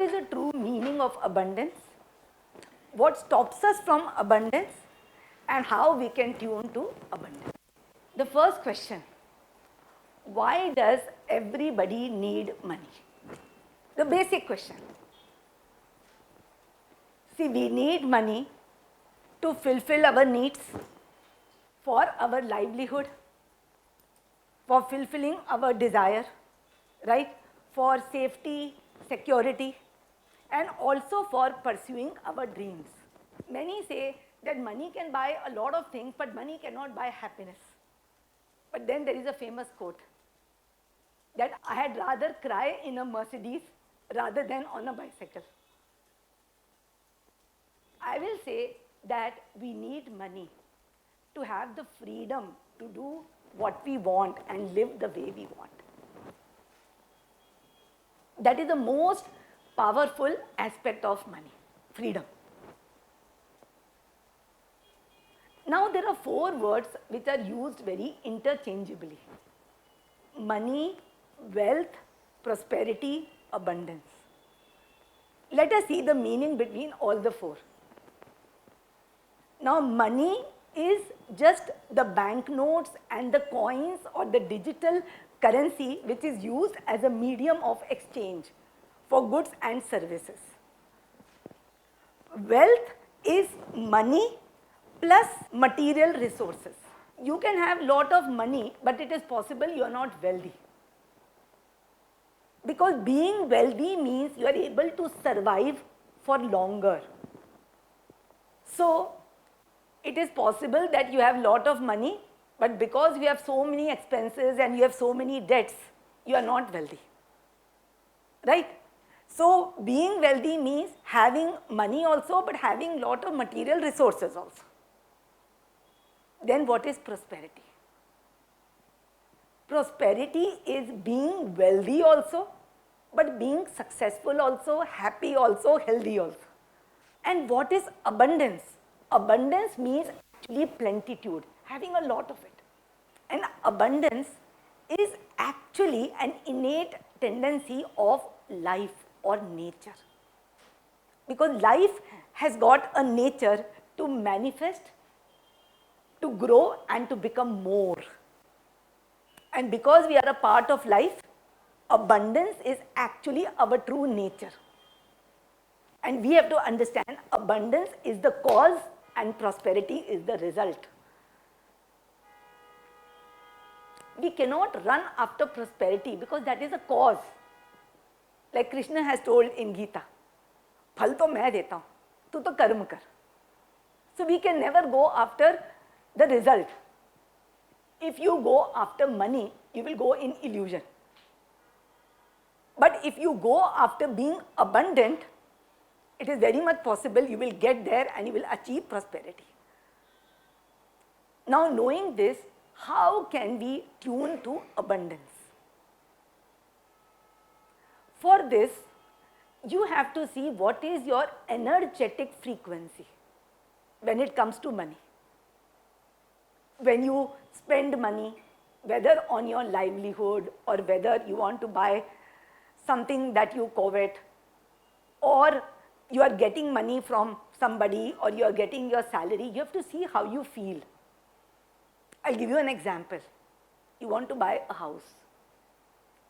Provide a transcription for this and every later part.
is the true meaning of abundance, what stops us from abundance, and how we can tune to abundance. The first question, why does everybody need money? The basic question. See, we need money to fulfill our needs, for our livelihood, for fulfilling our desire, right? For safety, security, and also for pursuing our dreams. Many say that money can buy a lot of things, but money cannot buy happiness. But then there is a famous quote that I had rather cry in a Mercedes rather than on a bicycle. I will say that we need money to have the freedom to do what we want and live the way we want. That is the most powerful aspect of money, freedom. Now there are 4 words which are used very interchangeably: money, wealth, prosperity, abundance. Let us see the meaning between all the 4. Now money is just the banknotes and the coins or the digital currency which is used as a medium of exchange for goods and services. Wealth is money plus material resources. You can have lot of money, but it is possible you are not wealthy. Because being wealthy means you are able to survive for longer. So it is possible that you have lot of money, but because you have so many expenses and you have so many debts, you are not wealthy, right? So being wealthy means having money also, but having lot of material resources also. Then what is prosperity? Prosperity is being wealthy also, but being successful also, happy also, healthy also. And what is abundance? Abundance means actually plenitude, having a lot of it. And abundance is actually an innate tendency of life or nature. Because life has got a nature to manifest, to grow and to become more. And because we are a part of life, abundance is actually our true nature. And we have to understand abundance is the cause and prosperity is the result. We cannot run after prosperity because that is a cause. Like Krishna has told in Gita, phal to main deta hu, tu to karma kar. So we can never go after the result. If you go after money, you will go in illusion. But if you go after being abundant, it is very much possible you will get there and you will achieve prosperity. Now knowing this, how can we tune to abundance? For this, you have to see what is your energetic frequency when it comes to money. When you spend money, whether on your livelihood or whether you want to buy something that you covet, or you are getting money from somebody or you are getting your salary, you have to see how you feel. I'll give you an example. You want to buy a house,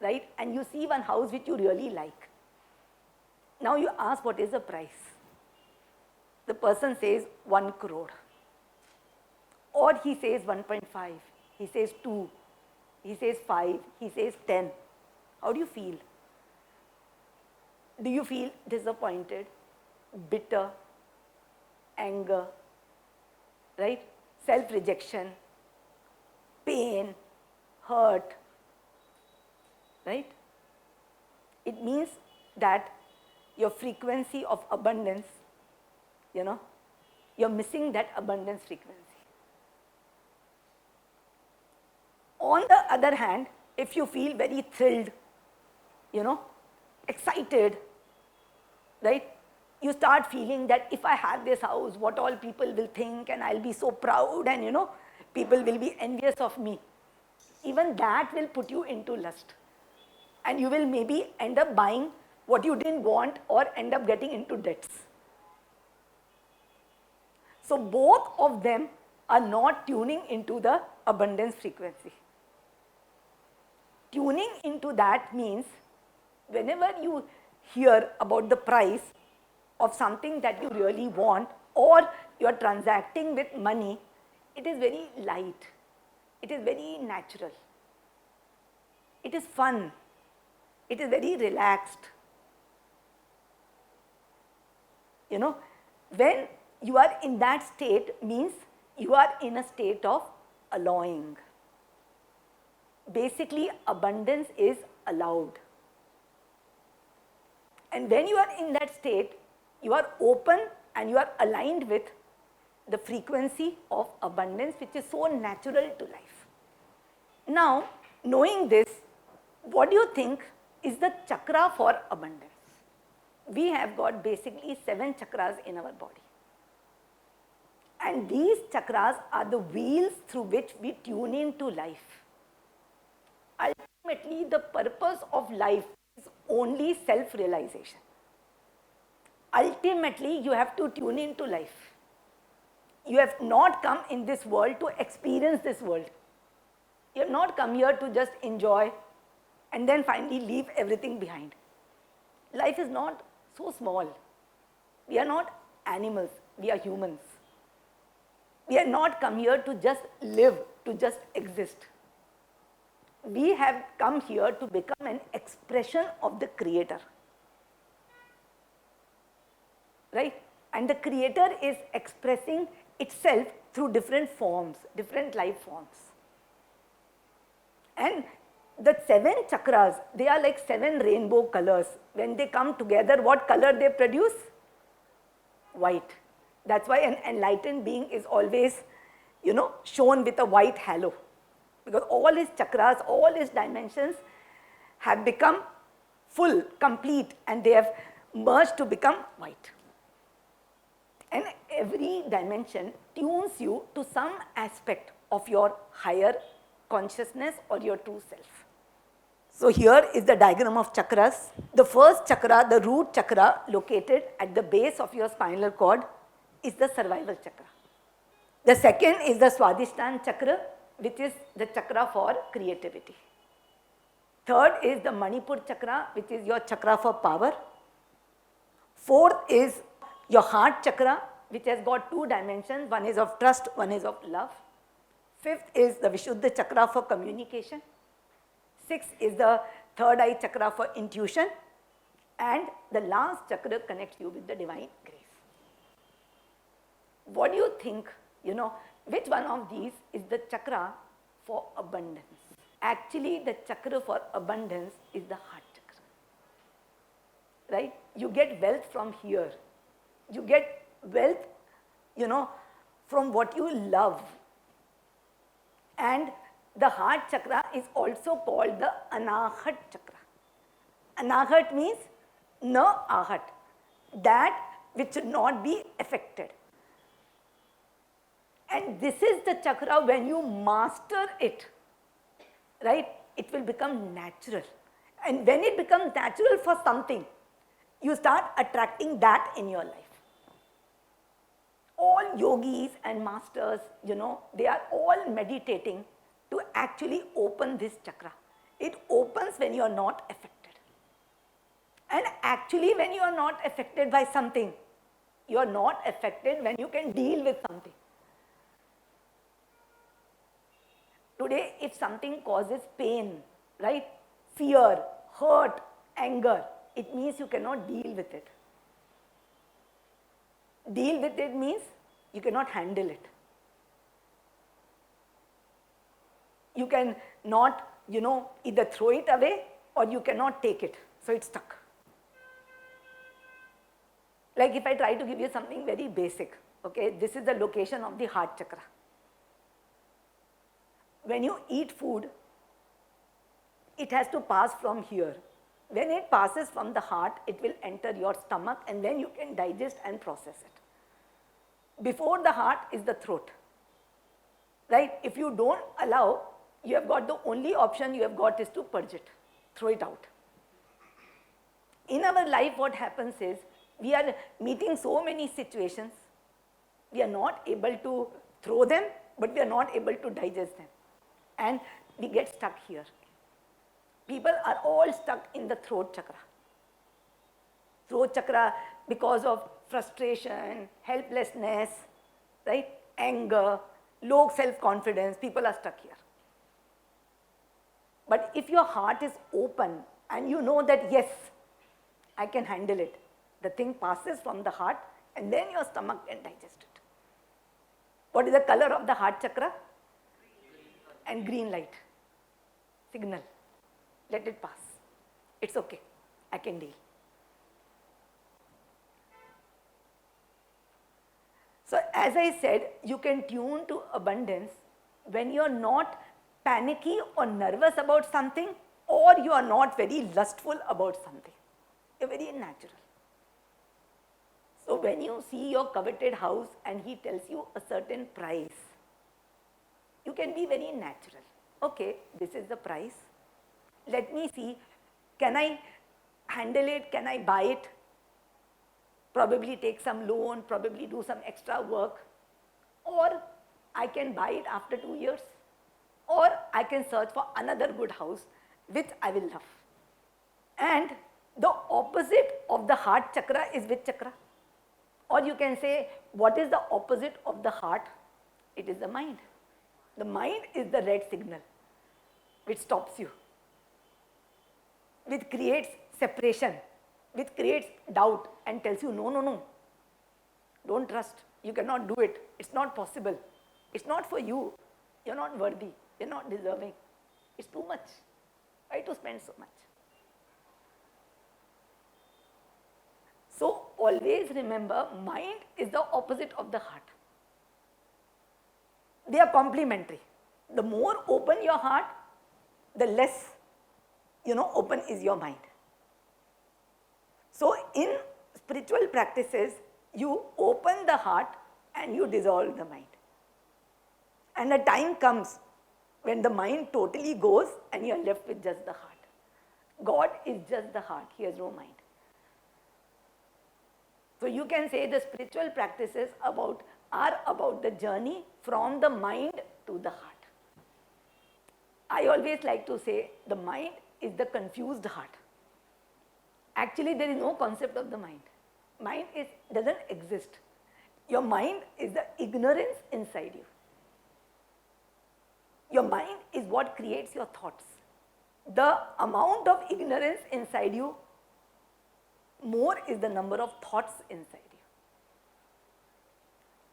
right? And you see one house which you really like. Now you ask what is the price. The person says 1 crore. Or he says 1.5, he says 2, he says 5, he says 10. How do you feel? Do you feel disappointed, bitter, anger, right? Self-rejection, pain, hurt, right? It means that your frequency of abundance, you're missing that abundance frequency. On the other hand, if you feel very thrilled, excited, right? You start feeling that if I have this house, what all people will think, and I'll be so proud, and people will be envious of me. Even that will put you into lust. And you will maybe end up buying what you didn't want or end up getting into debts. So both of them are not tuning into the abundance frequency. Tuning into that means whenever you hear about the price of something that you really want, or you are transacting with money, it is very light, it is very natural, it is fun, it is very relaxed. You know, when you are in that state means you are in a state of allowing. Basically, abundance is allowed. And when you are in that state, you are open and you are aligned with the frequency of abundance, which is so natural to life. Now, knowing this, what do you think is the chakra for abundance? We have got basically 7 chakras in our body. And these chakras are the wheels through which we tune into life. Ultimately, the purpose of life is only self-realization. Ultimately, you have to tune into life. You have not come in this world to experience this world. You have not come here to just enjoy and then finally leave everything behind. Life is not so small. We are not animals, we are humans. We are not come here to just live, to just exist. We have come here to become an expression of the Creator. Right? And the Creator is expressing itself through different forms, different life forms. And the 7 chakras, they are like 7 rainbow colors. When they come together, what color they produce? White. That's why an enlightened being is always, shown with a white halo. Because all his chakras, all his dimensions have become full, complete, and they have merged to become white. And every dimension tunes you to some aspect of your higher consciousness or your true self. So here is the diagram of chakras. The first chakra, the root chakra, located at the base of your spinal cord, is the survival chakra. The second is the Swadhisthana chakra, which is the chakra for creativity. Third is the Manipur chakra, which is your chakra for power. Fourth is your heart chakra, which has got 2 dimensions. One is of trust, one is of love. Fifth is the Vishuddha chakra for communication. Sixth is the third eye chakra for intuition. And the last chakra connects you with the divine grace. What do you think, which one of these is the chakra for abundance? Actually, the chakra for abundance is the heart chakra. Right? You get wealth from here. You get wealth, from what you love. And the heart chakra is also called the Anahat chakra. Anahat means na ahat, that which should not be affected. And this is the chakra, when you master it, right, it will become natural. And when it becomes natural for something, you start attracting that in your life. All yogis and masters, they are all meditating to actually open this chakra. It opens when you are not affected. And actually, when you are not affected by something, you are not affected when you can deal with something. Today, if something causes pain, right, fear, hurt, anger, it means you cannot deal with it. Deal with it means you cannot handle it. You can not, either throw it away or you cannot take it. So it's stuck. Like if I try to give you something very basic, okay, this is the location of the heart chakra. When you eat food, it has to pass from here. When it passes from the heart, it will enter your stomach and then you can digest and process it. Before the heart is the throat. Right? If you don't allow, you have got the only option you have got is to purge it, throw it out. In our life, what happens is, we are meeting so many situations, we are not able to throw them, but we are not able to digest them. And we get stuck here. People are all stuck in the throat chakra. Throat chakra, because of frustration, helplessness, right? Anger, low self-confidence, people are stuck here. But if your heart is open and you know that, yes, I can handle it, the thing passes from the heart and then your stomach can digest it. What is the color of the heart chakra? And green light. Signal. Let it pass. It's okay. I can deal. So as I said, you can tune to abundance when you're not panicky or nervous about something, or you are not very lustful about something. You're very natural. So when you see your coveted house and he tells you a certain price, you can be very natural. Okay, this is the price. Let me see, can I handle it? Can I buy it? Probably take some loan, probably do some extra work. Or I can buy it after 2 years. Or I can search for another good house, which I will love. And the opposite of the heart chakra is which chakra? Or you can say, what is the opposite of the heart? It is the mind. The mind is the red signal, which stops you, which creates separation, which creates doubt and tells you, no, no, no, don't trust, you cannot do it, it's not possible, it's not for you, you're not worthy, you're not deserving, it's too much, why to spend so much? So always remember, mind is the opposite of the heart. They are complementary. The more open your heart, the less, open is your mind. So in spiritual practices, you open the heart and you dissolve the mind. And a time comes when the mind totally goes and you are left with just the heart. God is just the heart, he has no mind. So you can say the spiritual practices are about the journey from the mind to the heart. I always like to say the mind is the confused heart. Actually, there is no concept of the mind. Mind doesn't exist. Your mind is the ignorance inside you. Your mind is what creates your thoughts. The amount of ignorance inside you, more is the number of thoughts inside you.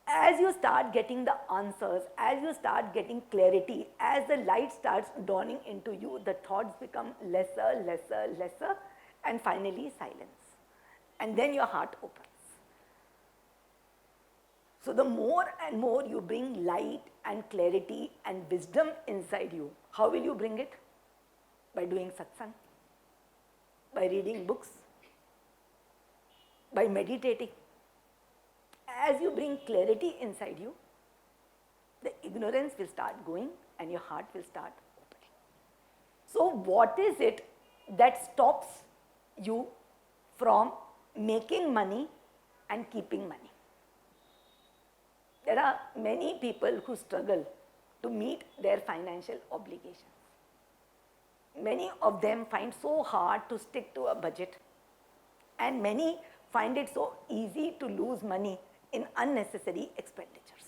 As you start getting the answers, as you start getting clarity, as the light starts dawning into you, the thoughts become lesser, lesser, lesser, and finally silence. And then your heart opens. So the more and more you bring light and clarity and wisdom inside you, how will you bring it? By doing satsang, by reading books, by meditating. As you bring clarity inside you, the ignorance will start going and your heart will start opening. So what is it that stops you from making money and keeping money? There are many people who struggle to meet their financial obligations. Many of them find so hard to stick to a budget, and many find it so easy to lose money in unnecessary expenditures.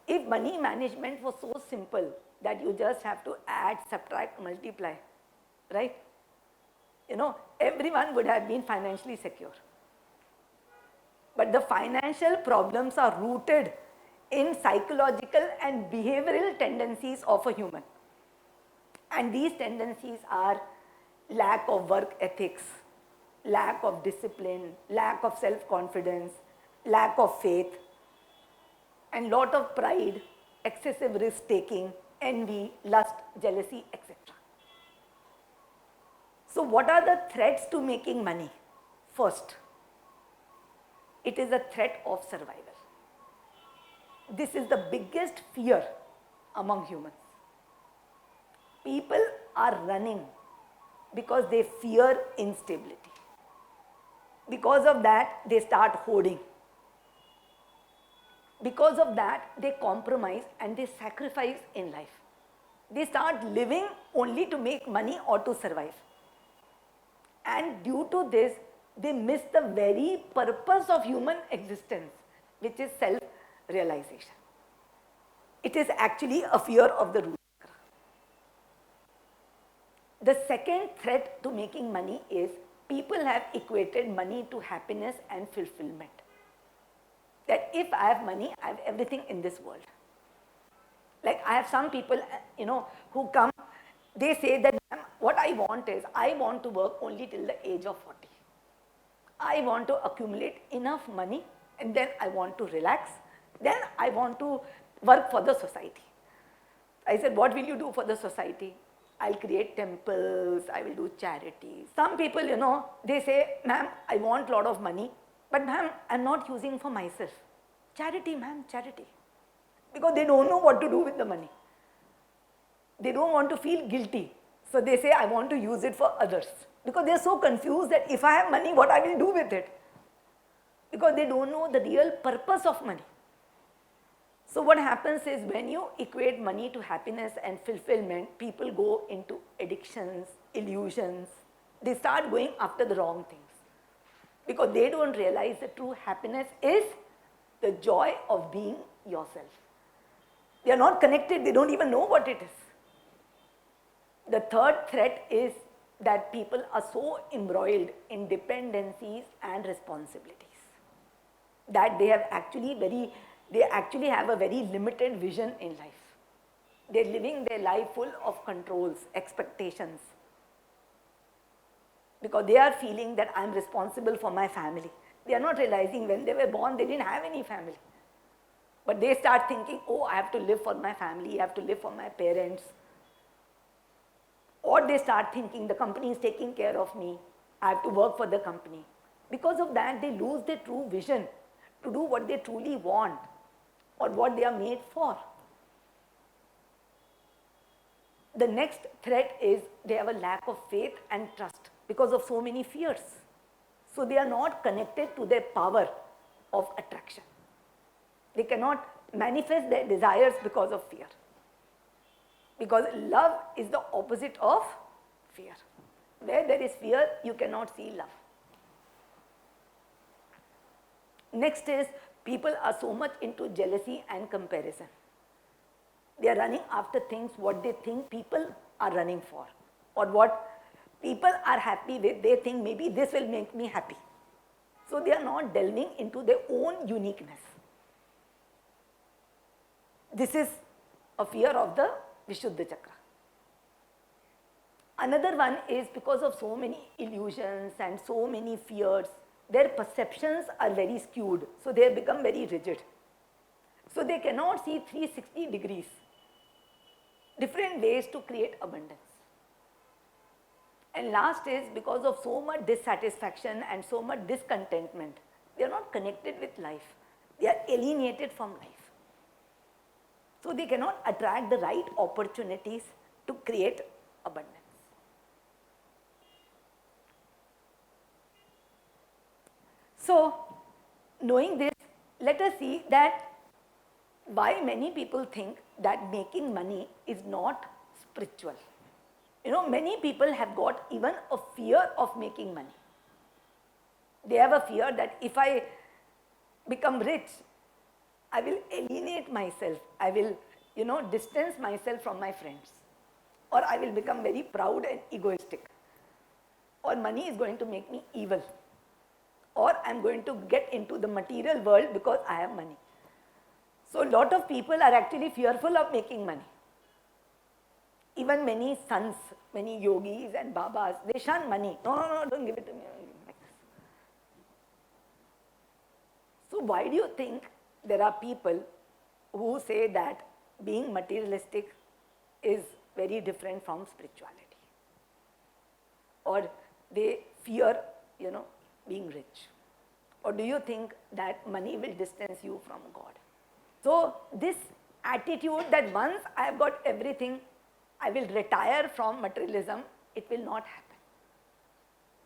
If money management was so simple that you just have to add, subtract, multiply, right? Everyone would have been financially secure. But the financial problems are rooted in psychological and behavioral tendencies of a human. And these tendencies are lack of work ethics, lack of discipline, lack of self-confidence, lack of faith, and lot of pride, excessive risk-taking, envy, lust, jealousy, etc. So what are the threats to making money? First, it is a threat of survival. This is the biggest fear among humans. People are running because they fear instability. Because of that, they start hoarding. Because of that, they compromise and they sacrifice in life. They start living only to make money or to survive. And due to this, they miss the very purpose of human existence, which is self-realization. It is actually a fear of the root chakra. The second threat to making money is people have equated money to happiness and fulfillment. That if I have money, I have everything in this world. Like I have some people, who come, they say that what I want is, I want to work only till the age of 40. I want to accumulate enough money and then I want to relax. Then I want to work for the society. I said, what will you do for the society? I'll create temples, I will do charities. Some people, they say, ma'am, I want a lot of money, but ma'am, I'm not using for myself. Charity, ma'am, charity. Because they don't know what to do with the money. They don't want to feel guilty. So they say, I want to use it for others. Because they're so confused that if I have money, what I will do with it? Because they don't know the real purpose of money. So what happens is when you equate money to happiness and fulfillment, people go into addictions, illusions. They start going after the wrong things. Because they don't realize that true happiness is the joy of being yourself. They are not connected, they don't even know what it is. The third threat is that people are so embroiled in dependencies and responsibilities that they actually have a very limited vision in life. They're living their life full of controls, expectations, because they are feeling that I'm responsible for my family. They are not realizing when they were born, they didn't have any family. But they start thinking, oh, I have to live for my family, I have to live for my parents. Or they start thinking, the company is taking care of me, I have to work for the company. Because of that, they lose their true vision to do what they truly want or what they are made for. The next threat is they have a lack of faith and trust because of so many fears. So they are not connected to their power of attraction. They cannot manifest their desires because of fear. Because love is the opposite of fear. Where there is fear, you cannot see love. Next is people are so much into jealousy and comparison. They are running after things what they think people are running for, or what people are happy with. They think maybe this will make me happy. So they are not delving into their own uniqueness. This is a fear of the Vishuddha Chakra. Another one is because of so many illusions and so many fears, their perceptions are very skewed. So they have become very rigid. So they cannot see 360 degrees, different ways to create abundance. And last is because of so much dissatisfaction and so much discontentment, they are not connected with life. They are alienated from life. So they cannot attract the right opportunities to create abundance. So, knowing this, let us see that why many people think that making money is not spiritual. Many people have got even a fear of making money. They have a fear that if I become rich, I will alienate myself. I will, distance myself from my friends. Or I will become very proud and egoistic. Or money is going to make me evil. Or I'm going to get into the material world because I have money. So a lot of people are actually fearful of making money. Even many sons, many yogis and babas, they shun money. No, don't give it to me. Like this. So why do you think there are people who say that being materialistic is very different from spirituality? Or they fear, being rich? Or do you think that money will distance you from God? So this attitude that once I have got everything, I will retire from materialism, it will not happen.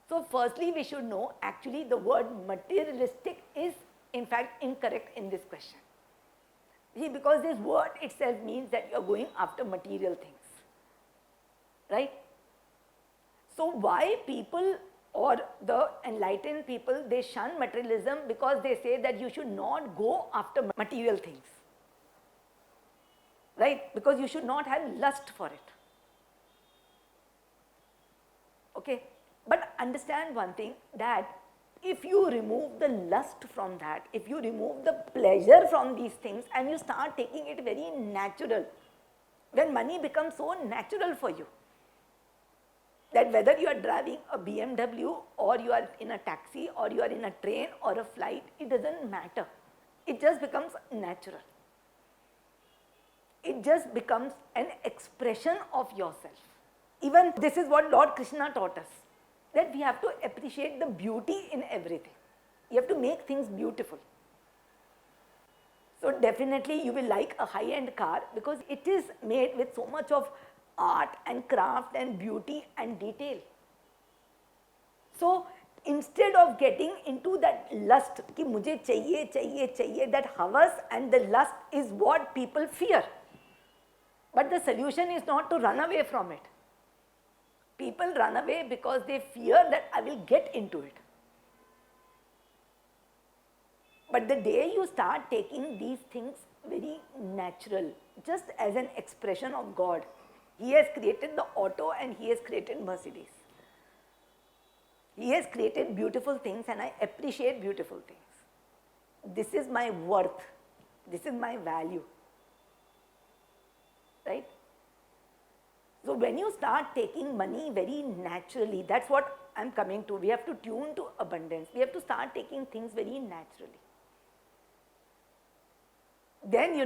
So firstly, we should know actually the word materialistic is in fact incorrect in this question. See, because this word itself means that you are going after material things, right? So why people or the enlightened people, they shun materialism? Because they say that you should not go after material things, right? Because you should not have lust for it. Okay, but understand one thing, that if you remove the lust from that, if you remove the pleasure from these things and you start taking it very natural, then money becomes so natural for you that whether you are driving a BMW or you are in a taxi or you are in a train or a flight, it doesn't matter. It just becomes natural. It just becomes an expression of yourself. Even this is what Lord Krishna taught us, that we have to appreciate the beauty in everything. You have to make things beautiful. So definitely you will like a high-end car because it is made with so much of art and craft and beauty and detail. So instead of getting into that lust, कि मुझे चाहिए चाहिए चाहिए, that havas and the lust is what people fear. But the solution is not to run away from it. People run away because they fear that I will get into it. But the day you start taking these things very natural, just as an expression of God, He has created the auto and He has created Mercedes. He has created beautiful things and I appreciate beautiful things. This is my worth. This is my value. Right? So when you start taking money very naturally, that's what I'm coming to. We have to tune to abundance. We have to start taking things very naturally. Then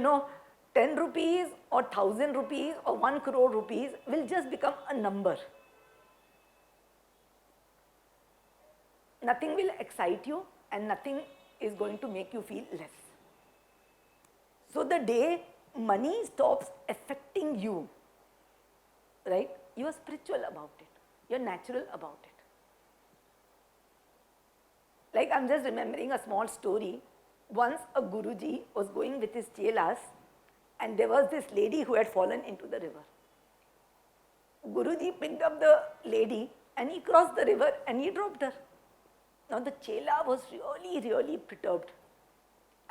10 rupees or 1000 rupees or 1 crore rupees will just become a number. Nothing will excite you and nothing is going to make you feel less. So the day money stops affecting you, right, you are spiritual about it, you are natural about it. Like I'm just remembering a small story. Once a Guruji was going with his chelas and there was this lady who had fallen into the river. Guruji picked up the lady and he crossed the river and he dropped her. Now the chela was really perturbed,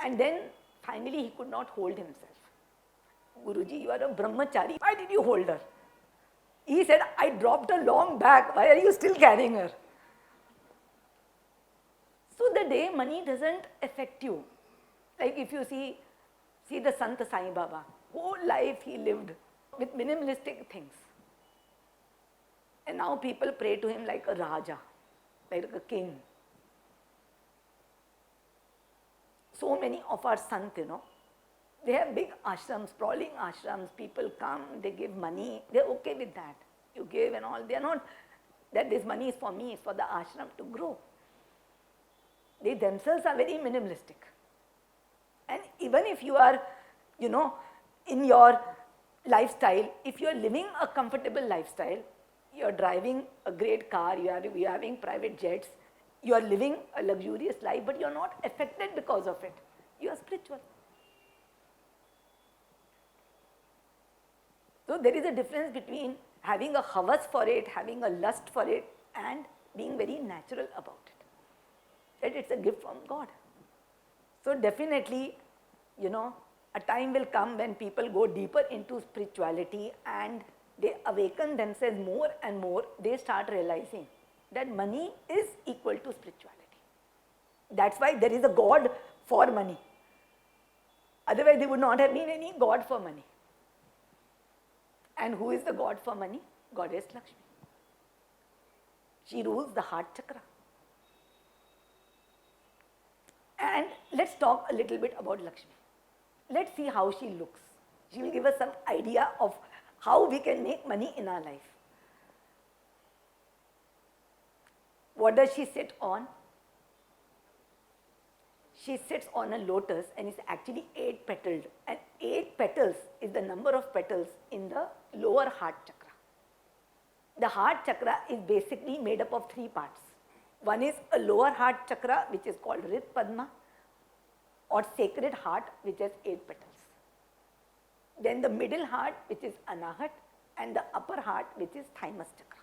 and then finally he could not hold himself. Guruji, you are a brahmachari, why did you hold her? He said, I dropped her long back, why are you still carrying her? So the day money doesn't affect you, like if you see the Sant Sai Baba, whole life he lived with minimalistic things. And now people pray to him like a Raja, like a king. So many of our Sant, they have big ashrams, sprawling ashrams, people come, they give money, they're okay with that. You give and all, they're not that this money is for me, it's for the ashram to grow. They themselves are very minimalistic. And even if you are, in your lifestyle, if you are living a comfortable lifestyle, you are driving a great car, you are having private jets, you are living a luxurious life, but you are not affected because of it. You are spiritual. So there is a difference between having a havas for it, having a lust for it, and being very natural about it. That it's a gift from God. So definitely, a time will come when people go deeper into spirituality and they awaken themselves more and more. They start realizing that money is equal to spirituality. That's why there is a God for money. Otherwise, there would not have been any God for money. And who is the God for money? Goddess Lakshmi. She rules the heart chakra. And let's talk a little bit about Lakshmi. Let's see how she looks. She will give us some idea of how we can make money in our life. What does she sit on? She sits on a lotus and is actually 8-petaled. And 8 petals is the number of petals in the lower heart chakra. The heart chakra is basically made up of 3 parts. One is a lower heart chakra, which is called Rit Padma, or sacred heart, which has 8 petals. Then the middle heart, which is Anahat, and the upper heart, which is Thymus chakra.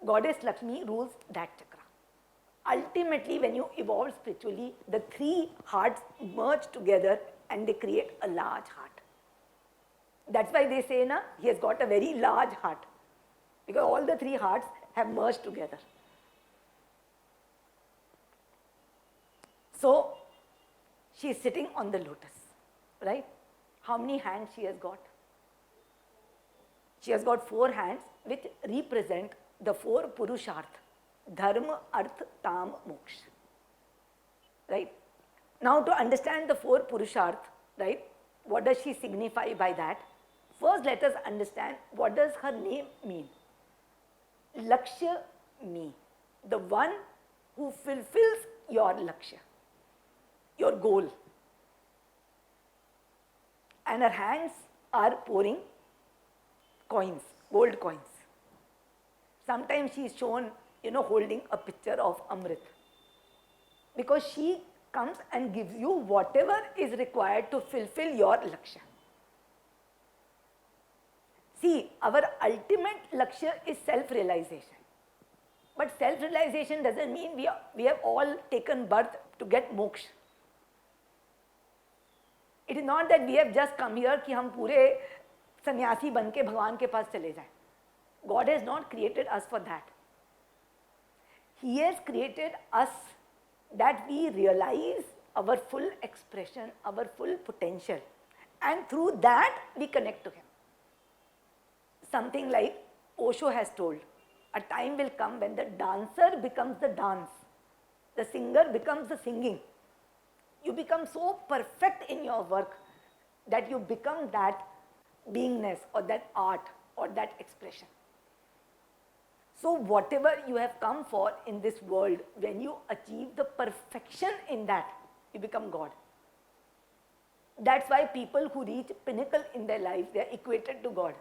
Goddess Lakshmi rules that chakra. Ultimately, when you evolve spiritually, the 3 hearts merge together and they create a large heart. That's why they say, na, he has got a very large heart, because all the 3 hearts have merged together. So, she is sitting on the lotus, right? How many hands she has got? She has got 4 hands which represent the 4 Purusharth, Dharma, Arth, Tam, Moksha. Right? Now to understand the 4 Purusharth, right, what does she signify by that? First let us understand what does her name mean. Lakshya me, the one who fulfills your Lakshya, your goal. And her hands are pouring coins, gold coins. Sometimes she is shown, holding a picture of Amrit. Because she comes and gives you whatever is required to fulfill your Lakshya. See, our ultimate Lakshya is self-realization. But self-realization doesn't mean we have all taken birth to get moksha. It is not that we have just come here कि हम पूरे सन्यासी बन के भगवान के पास चले जाएं. God has not created us for that. He has created us that we realize our full expression, our full potential, and through that we connect to Him. Something like Osho has told, a time will come when the dancer becomes the dance, the singer becomes the singing. You become so perfect in your work that you become that beingness or that art or that expression. So whatever you have come for in this world, when you achieve the perfection in that, you become God. That's why people who reach pinnacle in their life, they are equated to God.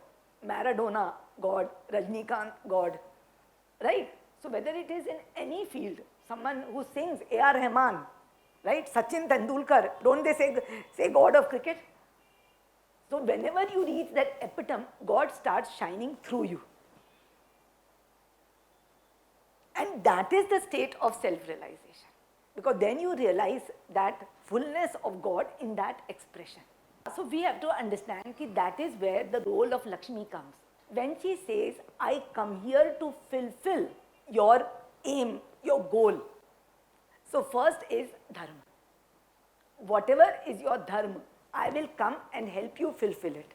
Maradona, God. Rajnikant, God. Right? So whether it is in any field, someone who sings, A.R. Rahman, right? Sachin Tendulkar, don't they say God of cricket? So whenever you reach that epitome, God starts shining through you. And that is the state of self-realization. Because then you realize that fullness of God in that expression. So we have to understand that is where the role of Lakshmi comes. When she says, I come here to fulfill your aim, your goal. So first is dharma. Whatever is your dharma, I will come and help you fulfill it.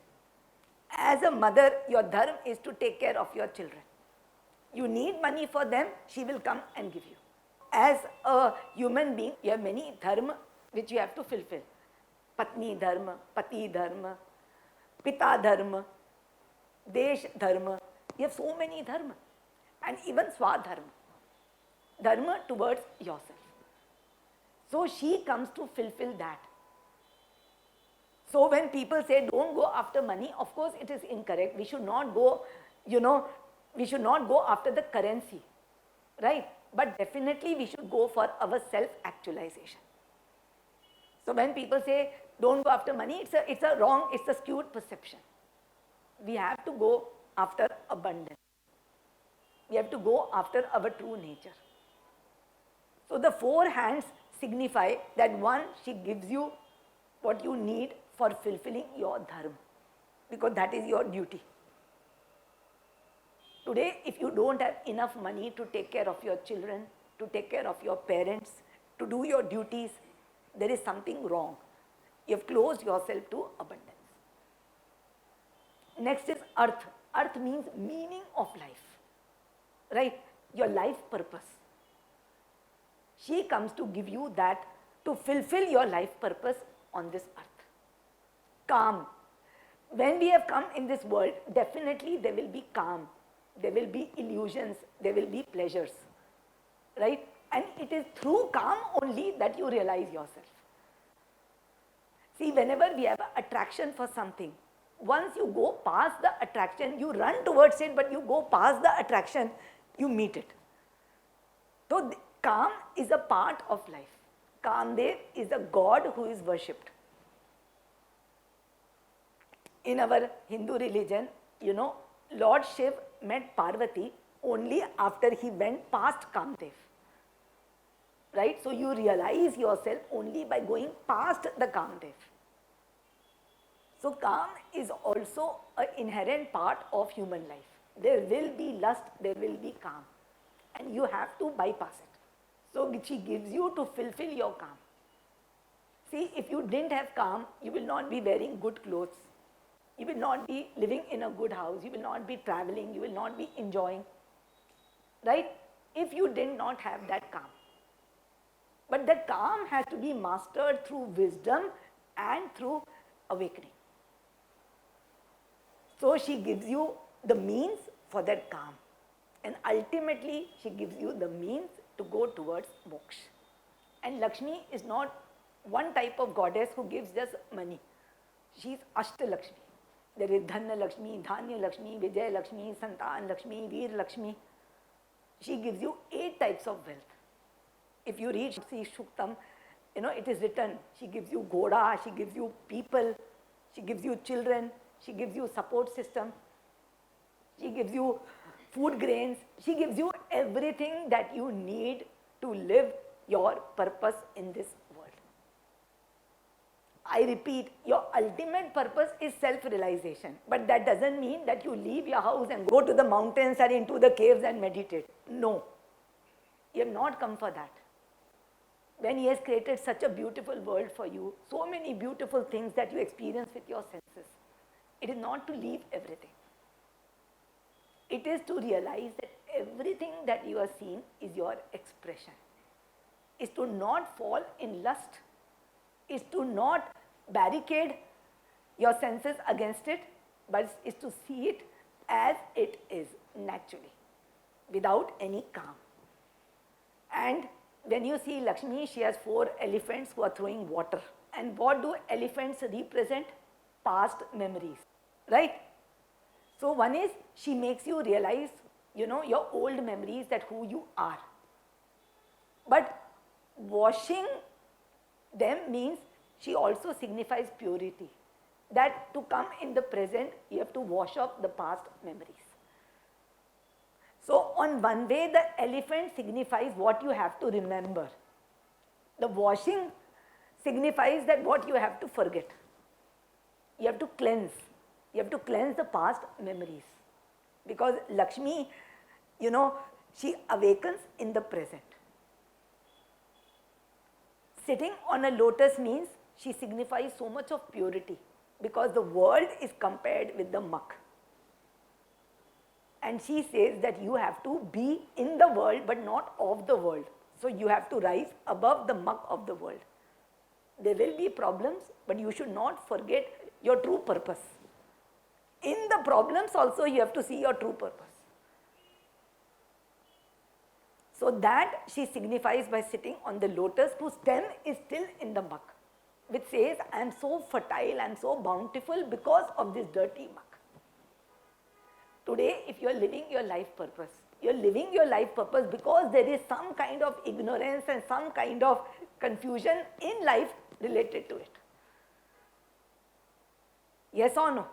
As a mother, your dharma is to take care of your children. You need money for them, she will come and give you. As a human being, you have many dharma which you have to fulfill. Patni dharma, pati dharma, pita dharma, desh dharma. You have so many dharma. And even swadharma. Dharma towards yourself. So she comes to fulfill that. So when people say don't go after money, of course it is incorrect. We should not go, we should not go after the currency, right? But definitely we should go for our self-actualization. So when people say don't go after money, it's a wrong, it's a skewed perception. We have to go after abundance. We have to go after our true nature. So the 4 hands signify that one, she gives you what you need for fulfilling your dharma, because that is your duty. Today, if you don't have enough money to take care of your children, to take care of your parents, to do your duties, there is something wrong. You have closed yourself to abundance. Next is earth. Earth means meaning of life, right? Your life purpose. She comes to give you that, to fulfill your life purpose on this earth. Calm. When we have come in this world, definitely there will be calm. There will be illusions, there will be pleasures, right? And it is through calm only that you realize yourself. See, whenever we have an attraction for something, once you go past the attraction, you run towards it, but you go past the attraction, you meet it. So calm is a part of life. Kamdev is a god who is worshipped. In our Hindu religion, Lord Shiv met Parvati only after he went past Kamdev. Right? So you realize yourself only by going past the Kamdev. So calm is also an inherent part of human life. There will be lust, there will be calm. And you have to bypass it. So she gives you to fulfill your calm. See, if you didn't have calm, you will not be wearing good clothes. You will not be living in a good house. You will not be traveling. You will not be enjoying. Right? If you did not have that calm. But that calm has to be mastered through wisdom and through awakening. So she gives you the means for that calm. And ultimately, she gives you the means to go towards moksha. And Lakshmi is not one type of goddess who gives just money. She is Ashtalakshmi. There is Dhanna Lakshmi, Dhanya Lakshmi, Vijay Lakshmi, Santan Lakshmi, Veer Lakshmi. She gives you 8 types of wealth. If you read Sri Shuktam, it is written, she gives you Ghoda, she gives you people, she gives you children, she gives you support system, she gives you food grains, she gives you everything that you need to live your purpose in this world. I repeat, your ultimate purpose is self-realization. But that doesn't mean that you leave your house and go to the mountains or into the caves and meditate. No. You have not come for that. When He has created such a beautiful world for you, so many beautiful things that you experience with your senses, it is not to leave everything. It is to realize that everything that you are seeing is your expression. Is to not fall in lust, is to not barricade your senses against it, but is to see it as it is naturally, without any calm. And when you see Lakshmi, she has 4 elephants who are throwing water. And what do elephants represent? Past memories, right? So one is, she makes you realize, your old memories, that who you are. But washing them means she also signifies purity. That to come in the present, you have to wash off the past memories. So on one way, the elephant signifies what you have to remember. The washing signifies that what you have to forget. You have to cleanse. You have to cleanse the past memories. Because Lakshmi, she awakens in the present. Sitting on a lotus means she signifies so much of purity, because the world is compared with the muck. And she says that you have to be in the world but not of the world. So you have to rise above the muck of the world. There will be problems, but you should not forget your true purpose. In the problems also, you have to see your true purpose. So that she signifies by sitting on the lotus, whose stem is still in the muck, which says, I am so fertile, I am so bountiful because of this dirty muck. Today, if you are living your life purpose, you are living your life purpose because there is some kind of ignorance and some kind of confusion in life related to it. Yes or no?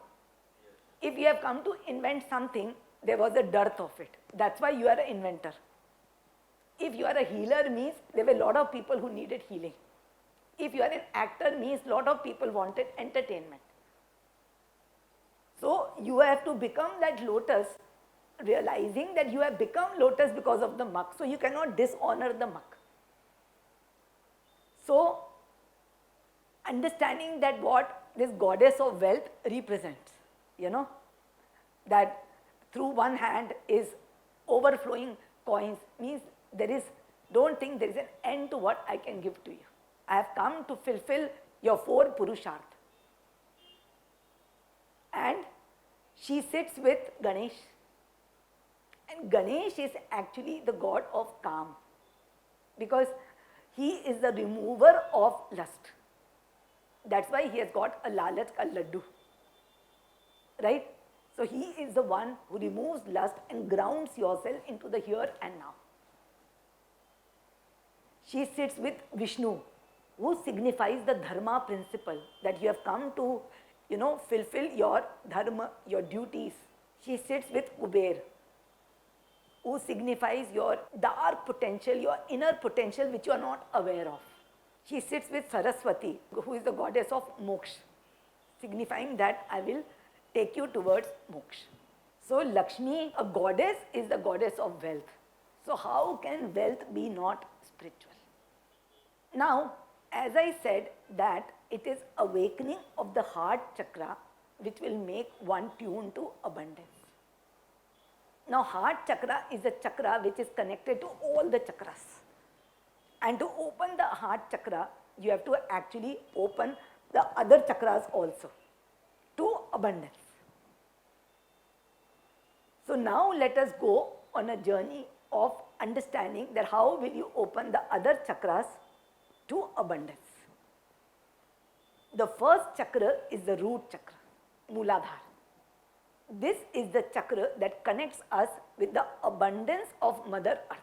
If you have come to invent something, there was a dearth of it. That's why you are an inventor. If you are a healer, means there were a lot of people who needed healing. If you are an actor, means a lot of people wanted entertainment. So you have to become that lotus, realizing that you have become lotus because of the muck. So you cannot dishonor the muck. So understanding that what this goddess of wealth represents, that through one hand is overflowing coins, means there is, don't think there is an end to what I can give to you. I have come to fulfill your 4 Purusharth. And she sits with Ganesh. And Ganesh is actually the god of calm, because he is the remover of lust. That's why he has got a lalat ka laddu. Right? So he is the one who removes lust and grounds yourself into the here and now. She sits with Vishnu, who signifies the dharma principle, that you have come to, fulfill your dharma, your duties. She sits with Kuber, who signifies your dark potential, your inner potential which you are not aware of. She sits with Saraswati, who is the goddess of moksha, signifying that I will take you towards moksha. So Lakshmi, a goddess, is the goddess of wealth. So how can wealth be not spiritual? Now, as I said that it is awakening of the heart chakra which will make one tune to abundance. Now, heart chakra is a chakra which is connected to all the chakras. And to open the heart chakra, you have to actually open the other chakras also to abundance. So now let us go on a journey of understanding that how will you open the other chakras to abundance. The first chakra is the root chakra, Mooladhara. This is the chakra that connects us with the abundance of Mother Earth.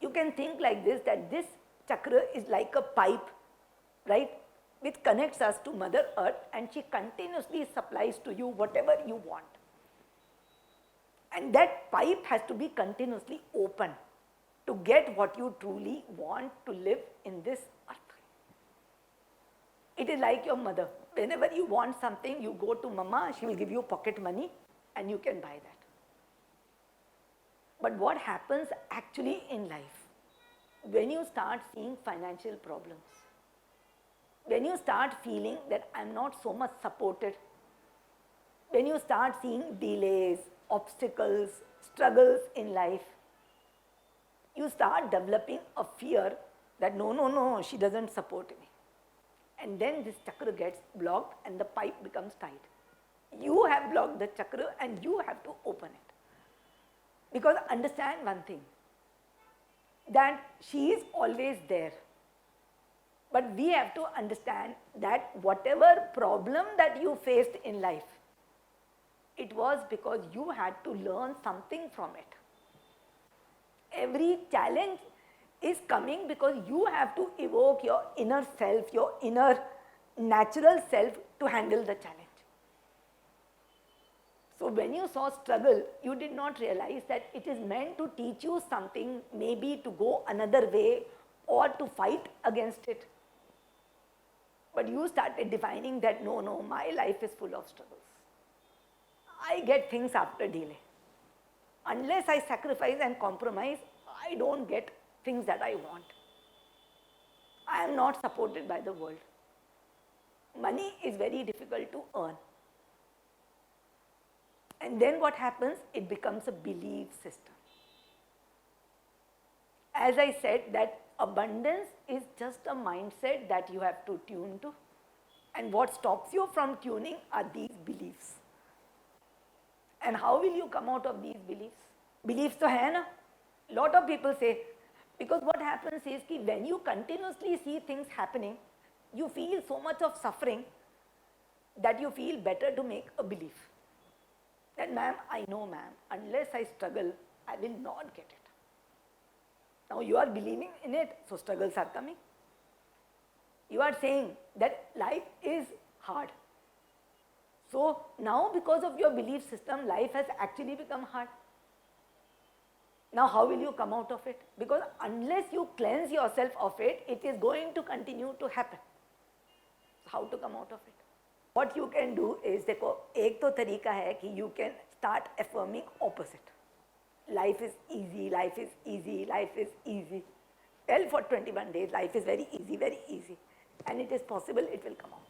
You can think like this, that this chakra is like a pipe, right, which connects us to Mother Earth, and she continuously supplies to you whatever you want. And that pipe has to be continuously open to get what you truly want to live in this earth. It is like your mother. Whenever you want something, you go to mama, she will give you pocket money and you can buy that. But what happens actually in life? When you start seeing financial problems, when you start feeling that I'm not so much supported, when you start seeing delays, obstacles, struggles in life, you start developing a fear that no, she doesn't support me. And then this chakra gets blocked and the pipe becomes tight. You have blocked the chakra and you have to open it. Because understand one thing, that she is always there. But we have to understand that whatever problem that you faced in life, it was because you had to learn something from it. Every challenge is coming because you have to evoke your inner self, your inner natural self to handle the challenge. So when you saw struggle, you did not realize that it is meant to teach you something, maybe to go another way or to fight against it. But you started defining that no, my life is full of struggles. I get things after delay. Unless I sacrifice and compromise, I don't get things that I want. I am not supported by the world. Money is very difficult to earn. And then what happens? It becomes a belief system. As I said, that abundance is just a mindset that you have to tune to. And what stops you from tuning are these beliefs. And how will you come out of these beliefs? Beliefs to hai na? Lot of people say, because what happens is that when you continuously see things happening, you feel so much of suffering that you feel better to make a belief. That ma'am, I know ma'am, unless I struggle, I will not get it. Now you are believing in it, so struggles are coming. You are saying that life is hard. So now because of your belief system, life has actually become hard. Now how will you come out of it? Because unless you cleanse yourself of it, it is going to continue to happen. So how to come out of it? What you can do is, देखो, एक तो तरीका है कि you can start affirming opposite. Life is easy, life is easy, life is easy. Tell for 21 days, life is very easy. And it is possible it will come out.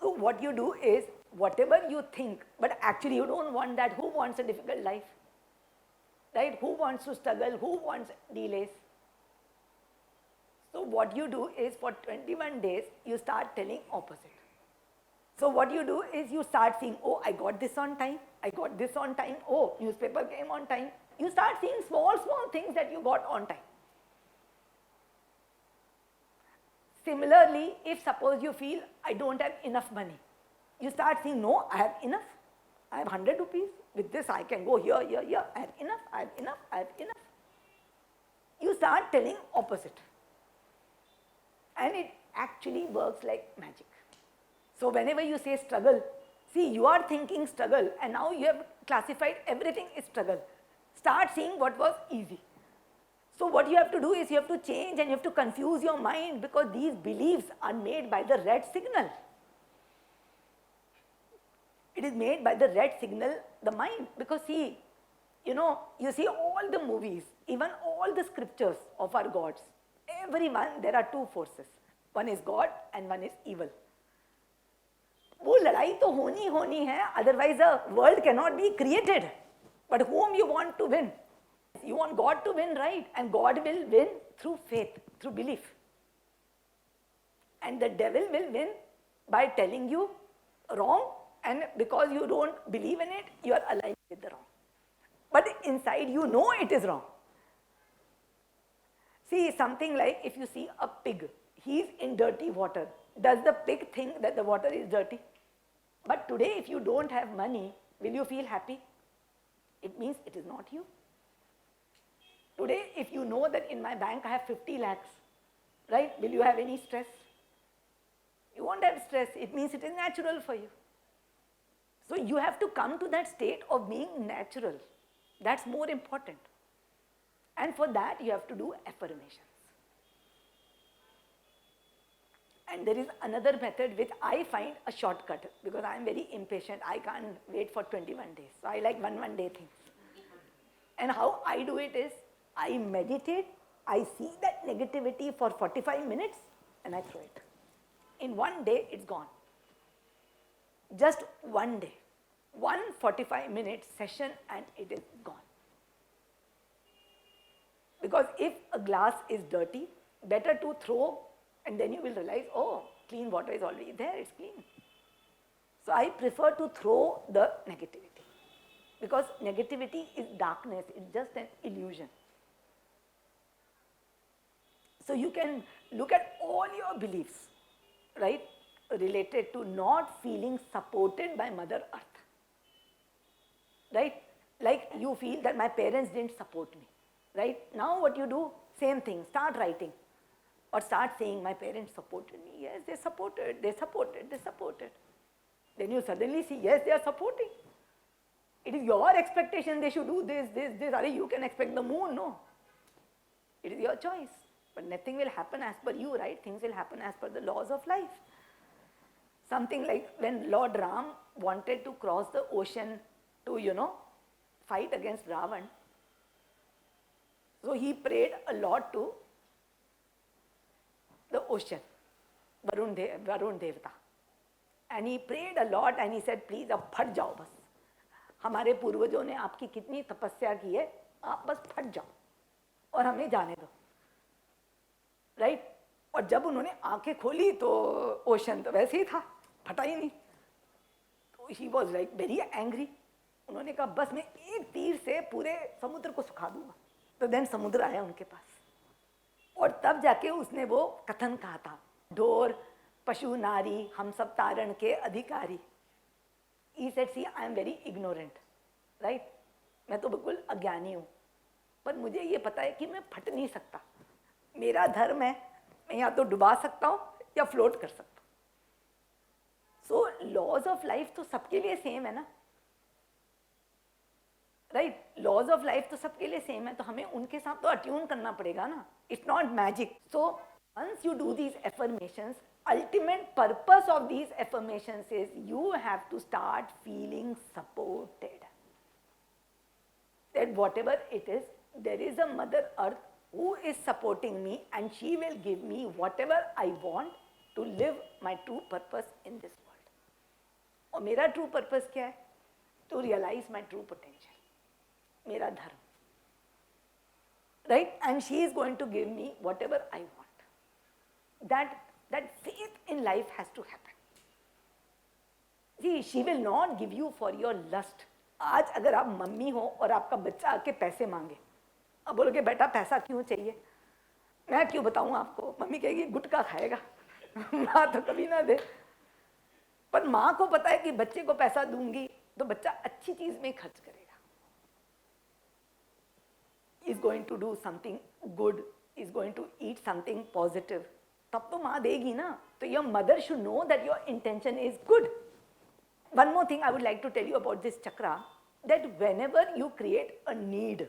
So what you do is, whatever you think, but actually you don't want that. Who wants a difficult life? Right? Who wants to struggle? Who wants delays? So what you do is, for 21 days, you start telling opposite. So what you do is you start seeing, oh, I got this on time, I got this on time, oh, newspaper came on time. You start seeing small things that you got on time. Similarly, if suppose you feel, I don't have enough money, you start seeing, no, I have enough. I have 100 rupees. With this, I can go here. I have enough. you start telling opposite. And it actually works like magic. So whenever you say struggle, see, you are thinking struggle and now you have classified everything is struggle. Start seeing what was easy. So what you have to do is you have to change and you have to confuse your mind, because these beliefs are made by the red signal. It is made by the red signal, the mind. Because see, you see all the movies, even all the scriptures of our gods, everyone, there are two forces. One is God and one is evil. वो लड़ाई तो होनी है, otherwise the world cannot be created. But whom you want to win? You want God to win, right? And God will win through faith, through belief. And the devil will win by telling you wrong, and because you don't believe in it, you are aligned with the wrong. But inside you know it is wrong. See, something like if you see a pig, he is in dirty water. Does the pig think that the water is dirty? But today, if you don't have money, will you feel happy? It means it is not you. Today, if you know that in my bank I have 50 lakhs, right? Will you have any stress? You won't have stress. It means it is natural for you. So you have to come to that state of being natural. That's more important. And for that, you have to do affirmations. And there is another method which I find a shortcut, because I am very impatient. I can't wait for 21 days. So I like one day things. And how I do it is, I meditate, I see that negativity for 45 minutes and I throw it. In one day, it's gone. Just one day. 1 45-minute session and it is gone. Because if a glass is dirty, better to throw, and then you will realize, oh, clean water is already there, it's clean. So I prefer to throw the negativity, because negativity is darkness, it's just an illusion. So you can look at all your beliefs, right, related to not feeling supported by Mother Earth, right? Like you feel that my parents didn't support me, right? Now what you do, same thing, start writing. Or start saying, my parents supported me. Yes, they supported. Then you suddenly see, yes, they are supporting. It is your expectation they should do this. You can expect the moon, no. It is your choice. But nothing will happen as per you, right? Things will happen as per the laws of life. Something like when Lord Ram wanted to cross the ocean to, fight against Ravan. So he prayed a lot to the ocean, Varun Devata. And he prayed a lot and he said, please, अब फट जाओ बस. हमारे पूर्वजों ने आपकी कितनी तपस्या की है, आप बस फट जाओ और हमें जाने दो. Right? और जब उन्होंने आंखें खोली तो ओशन तो वैसे ही था, फटा ही नहीं. तो he was like very angry. उन्होंने कहा बस मैं एक तीर से पूरे समुद्र को सुखा दूंगा. तो then समुद्र आया उनके पास. और तब जाके उसने वो कथन कहा था, ढोर पशु नारी हम सब तारण के अधिकारी. He said, see, I am very ignorant, right? मैं तो बिल्कुल अज्ञानी हूँ, पर मुझे ये पता है कि मैं फट नहीं सकता. मेरा धर्म है, मैं या तो डुबा सकता हूँ या फ्लोट कर सकता हूँ. So laws of life तो सबके लिए सेम है ना, राइट? लॉज ऑफ लाइफ तो सबके लिए सेम है, तो हमें उनके साथ तो अट्यून करना पड़ेगा ना. It's not magic. So once you do these affirmations, ultimate purpose of these affirmations is you have to start feeling supported. That whatever it is, there is a Mother Earth who is supporting me and she will give me whatever I want to live my true purpose in this world. और मेरा true purpose क्या है? To realize my true potential. मेरा धर्म, right? And she is going to give me whatever I want. That faith in life has to happen. See, she will not give you for your lust. आज अगर आप mummy हो और आपका बच्चा आके पैसे मांगे, अब बोलोगे बेटा पैसा क्यों चाहिए? मैं क्यों बताऊं आपको? मम्मी कहेगी गुटखा खाएगा. माँ तो कभी ना दे. पर माँ को पता है कि बच्चे को पैसा दूंगी तो बच्चा अच्छी चीज में खर्च करेगा. is going to do something good, is going to eat something positive, तब तो माँ देगी ना. So your mother should know that your intention is good. One more thing I would like to tell you about this chakra, that whenever you create a need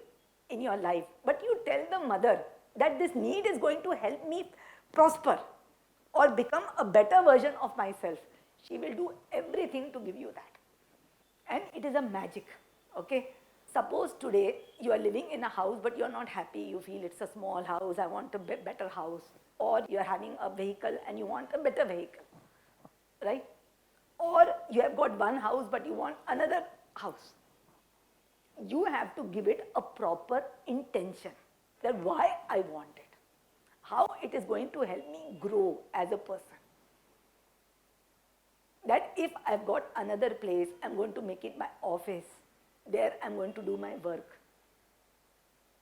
in your life, but you tell the mother that this need is going to help me prosper or become a better version of myself, she will do everything to give you that. And it is a magic, okay? Suppose today you are living in a house but you are not happy, you feel it's a small house, I want a better house, or you are having a vehicle and you want a better vehicle, right? Or you have got one house but you want another house. You have to give it a proper intention, that why I want it, how it is going to help me grow as a person. That if I've got another place, I'm going to make it my office, there I'm going to do my work,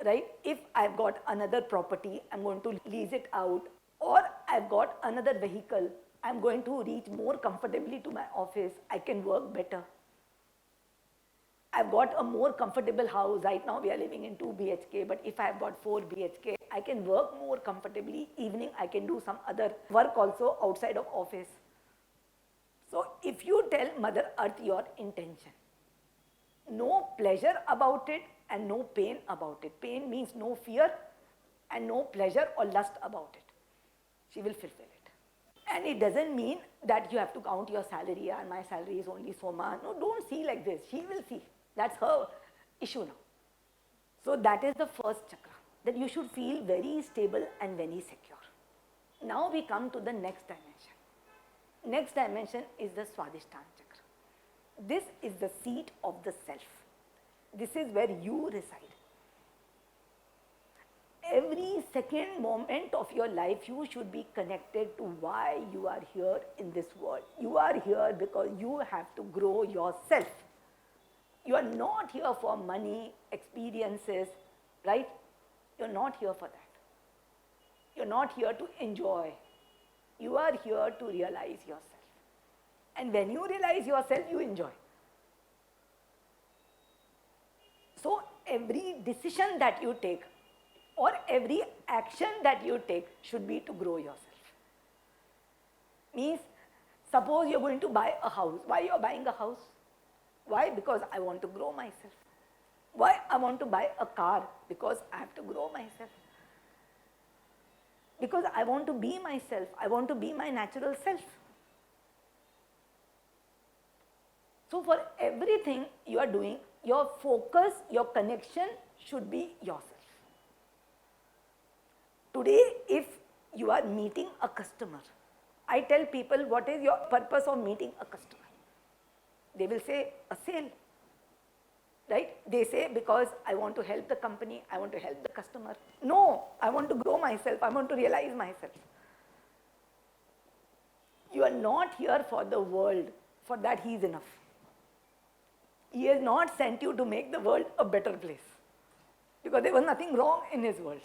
right? If I've got another property, I'm going to lease it out, or I've got another vehicle, I'm going to reach more comfortably to my office, I can work better. I've got a more comfortable house, right now we are living in 2 BHK, but if I've got 4 BHK, I can work more comfortably, evening I can do some other work also outside of office. So if you tell Mother Earth your intention, no pleasure about it and no pain about it. Pain means no fear and no pleasure or lust about it. She will fulfill it. And it doesn't mean that you have to count your salary, and my salary is only so much. No, don't see like this. She will see. That's her issue now. So that is the first chakra, that you should feel very stable and very secure. Now we come to the next dimension. Next dimension is the Swadhisthana chakra. This is the seat of the self. This is where you reside. Every second moment of your life, you should be connected to why you are here in this world. You are here because you have to grow yourself. You are not here for money, experiences, right? You're not here for that. You're not here to enjoy. You are here to realize yourself. And when you realize yourself, you enjoy. So every decision that you take or every action that you take should be to grow yourself. Means, suppose you're going to buy a house. Why you're buying a house? Why? Because I want to grow myself. Why I want to buy a car? Because I have to grow myself. Because I want to be myself. I want to be my natural self. So for everything you are doing, your focus, your connection should be yourself. Today, if you are meeting a customer, I tell people, what is your purpose of meeting a customer? They will say, a sale. Right? They say, because I want to help the company, I want to help the customer. No, I want to grow myself, I want to realize myself. You are not here for the world, for that he is enough. He has not sent you to make the world a better place, because there was nothing wrong in his world.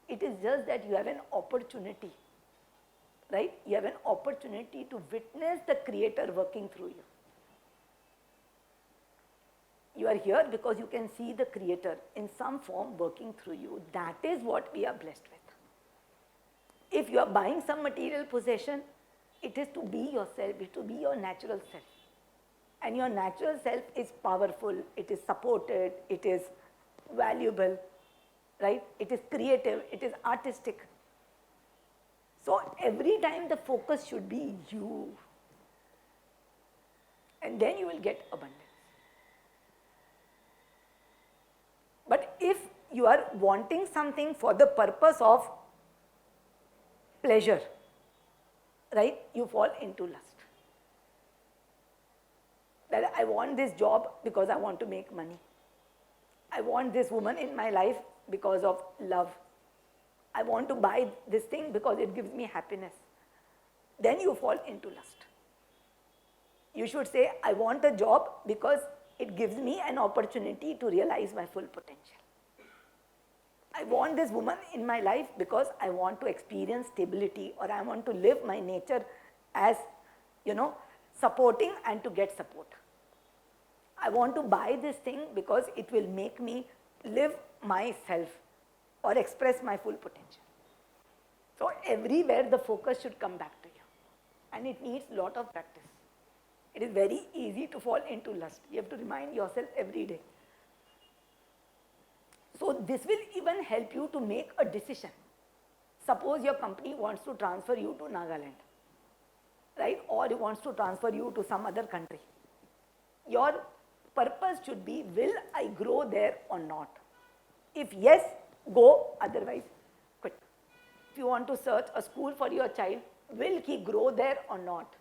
It is just that you have an opportunity, right? You have an opportunity to witness the Creator working through you. You are here because you can see the Creator in some form working through you. That is what we are blessed with. If you are buying some material possession, it is to be yourself, it is to be your natural self. And your natural self is powerful, it is supported, it is valuable, right? It is creative, it is artistic. So every time the focus should be you. And then you will get abundance. But if you are wanting something for the purpose of pleasure, right, you fall into lust. That I want this job because I want to make money. I want this woman in my life because of love. I want to buy this thing because it gives me happiness. Then you fall into lust. You should say, I want a job because it gives me an opportunity to realize my full potential. I want this woman in my life because I want to experience stability, or I want to live my nature as, supporting and to get support. I want to buy this thing because it will make me live myself or express my full potential. So everywhere the focus should come back to you. And it needs a lot of practice. It is very easy to fall into lust. You have to remind yourself every day. So this will even help you to make a decision. Suppose your company wants to transfer you to Nagaland, right? Or it wants to transfer you to some other country. Your purpose should be, will I grow there or not? If yes, go, otherwise quit. If you want to search a school for your child, will he grow there or not?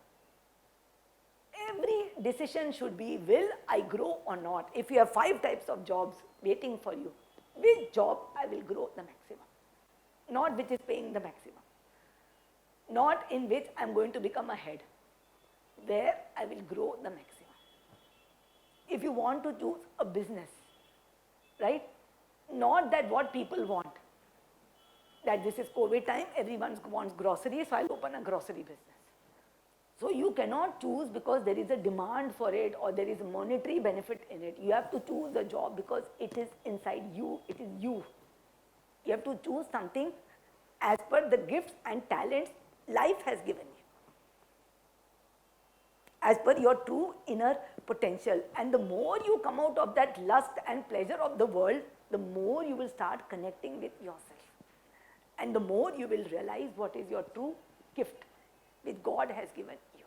Every decision should be, will I grow or not? If you have 5 types of jobs waiting for you, which job I will grow the maximum? Not which is paying the maximum. Not in which I am going to become a head. Where I will grow the maximum. If you want to choose a business, right? Not that what people want. That this is COVID time, everyone wants groceries, so I'll open a grocery business. So you cannot choose because there is a demand for it or there is a monetary benefit in it. You have to choose a job because it is inside you, it is you. You have to choose something as per the gifts and talents life has given you. As per your true inner potential. And the more you come out of that lust and pleasure of the world, the more you will start connecting with yourself. And the more you will realize what is your true gift which God has given you.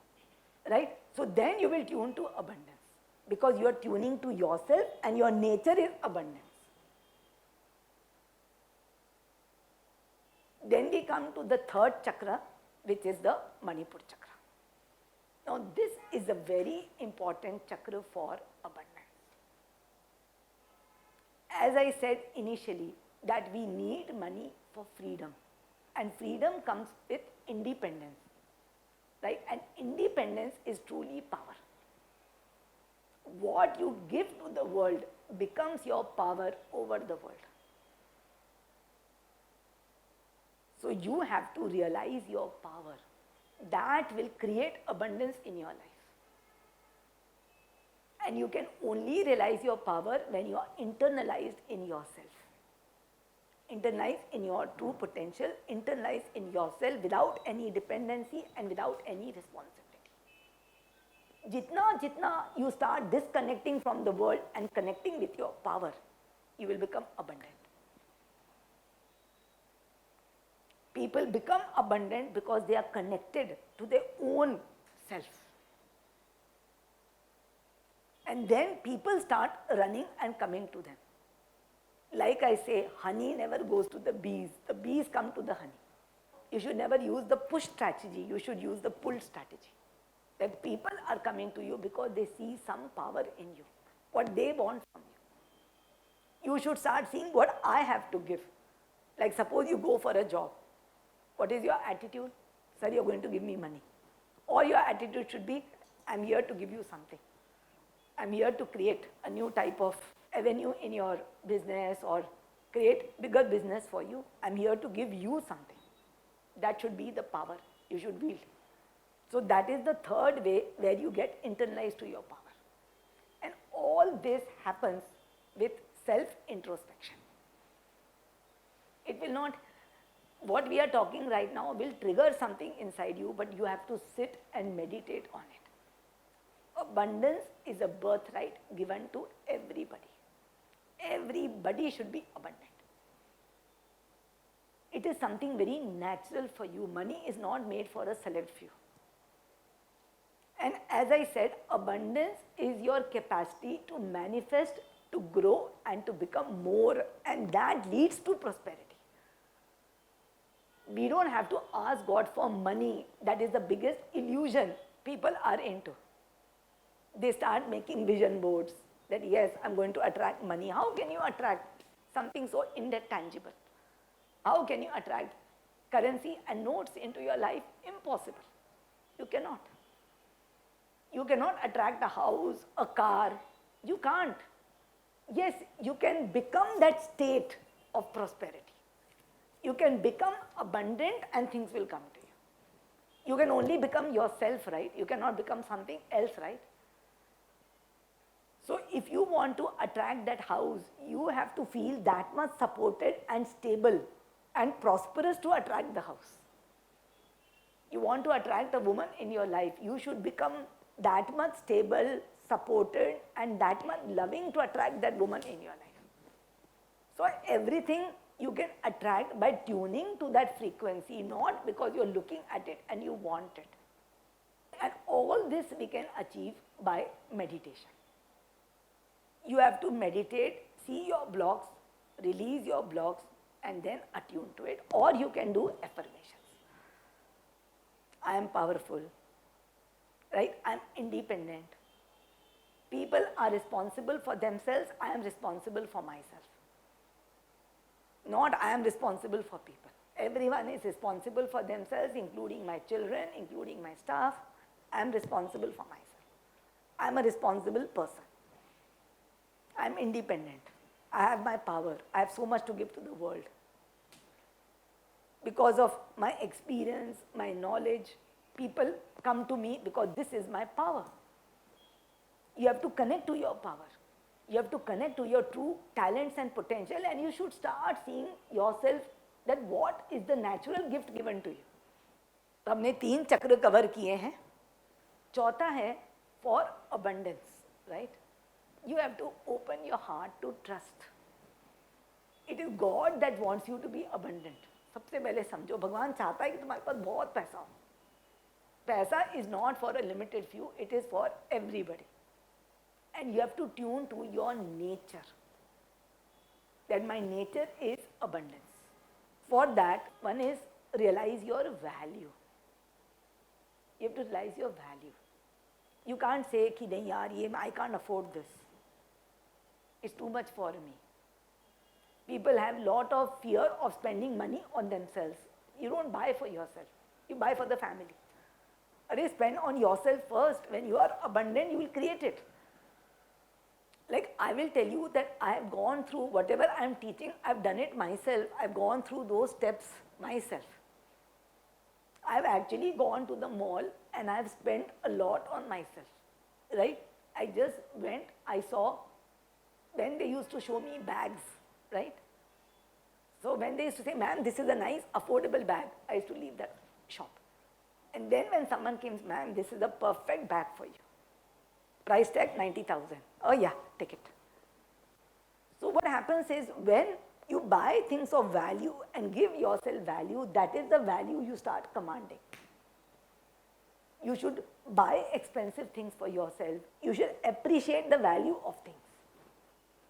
Right? So then you will tune to abundance. Because you are tuning to yourself and your nature is abundance. Then we come to the third chakra, which is the Manipur chakra. Now this is a very important chakra for abundance. As I said initially, that we need money for freedom. And freedom comes with independence. Right? And independence is truly power. What you give to the world becomes your power over the world. So you have to realize your power. That will create abundance in your life. And you can only realize your power when you are internalized in yourself. Internalize in your true potential, internalize in yourself without any dependency and without any responsibility. Jitna you start disconnecting from the world and connecting with your power, you will become abundant. People become abundant because they are connected to their own self. And then people start running and coming to them. Like I say, honey never goes to the bees come to the honey. You should never use the push strategy, you should use the pull strategy. That people are coming to you because they see some power in you, what they want from you. You should start seeing what I have to give. Like suppose you go for a job. What is your attitude? Sir, you're going to give me money. Or your attitude should be, I'm here to give you something. I'm here to create a new type of avenue in your business or create bigger business for you. I'm here to give you something. That should be the power you should wield. So that is the third way where you get internalized to your power. And all this happens with self-introspection. It will not, what we are talking right now will trigger something inside you, but you have to sit and meditate on it. Abundance is a birthright given to everybody. Everybody should be abundant. It is something very natural for you. Money is not made for a select few. And as I said, abundance is your capacity to manifest, to grow and to become more, and that leads to prosperity. We don't have to ask God for money. That is the biggest illusion people are into. They start making vision boards that yes, I'm going to attract money. How can you attract something so intangible? How can you attract currency and notes into your life? Impossible. You cannot. You cannot attract a house, a car. You can't. Yes, you can become that state of prosperity. You can become abundant and things will come to you. You can only become yourself, right? You cannot become something else, right? So if you want to attract that house, you have to feel that much supported and stable and prosperous to attract the house. You want to attract a woman in your life, you should become that much stable, supported, and that much loving to attract that woman in your life. So everything you can attract by tuning to that frequency, not because you're looking at it and you want it. And all this we can achieve by meditation. You have to meditate, see your blocks, release your blocks, and then attune to it. Or you can do affirmations. I am powerful, right? I am independent. People are responsible for themselves, I am responsible for myself. Not I am responsible for people. Everyone is responsible for themselves, including my children, including my staff. I am responsible for myself. I am a responsible person. I am independent. I have my power. I have so much to give to the world. Because of my experience, my knowledge, people come to me because this is my power. You have to connect to your power. You have to connect to your true talents and potential, and you should start seeing yourself that what is the natural gift given to you. तो हमने 3 चक्र cover किए हैं. चौथा है for abundance, right? You have to open your heart to trust. It is God that wants you to be abundant. सबसे पहले समझो, भगवान चाहता है कि तुम्हारे पास बहुत पैसा हो. पैसा is not for a limited few, it is for everybody. And you have to tune to your nature. That my nature is abundance. For that, one is realize your value. You have to realize your value. You can't say कि नहीं यार ये I can't afford this. It's too much for me. People have lot of fear of spending money on themselves. You don't buy for yourself. You buy for the family. Spend on yourself first. When you are abundant, you will create it. Like I will tell you that I have gone through whatever I am teaching, I have done it myself. I have gone through those steps myself. I have actually gone to the mall and I have spent a lot on myself. Right? I just went, I saw, when they used to show me bags, right? So when they used to say, ma'am, this is a nice affordable bag, I used to leave that shop. And then when someone came, ma'am, this is the perfect bag for you. Price tag 90,000. Oh yeah, take it. So what happens is when you buy things of value and give yourself value, that is the value you start commanding. You should buy expensive things for yourself. You should appreciate the value of things.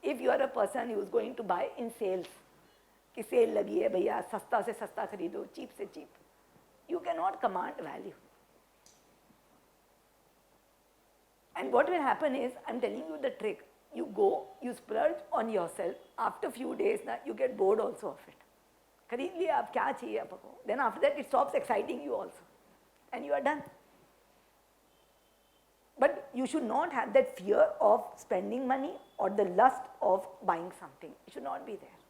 If you are a person who is going to buy in sales, कि cell लगी है भैया, सस्ता से सस्ता खरीदो, cheap से cheap, you cannot command value. And what will happen is, I'm telling you the trick. You go, you splurge on yourself. After few days, you get bored also of it. खरीद लिया, अब क्या चाहिए आपको? Then after that, it stops exciting you also. And you are done. But you should not have that fear of spending money or the lust of buying something. It should not be there.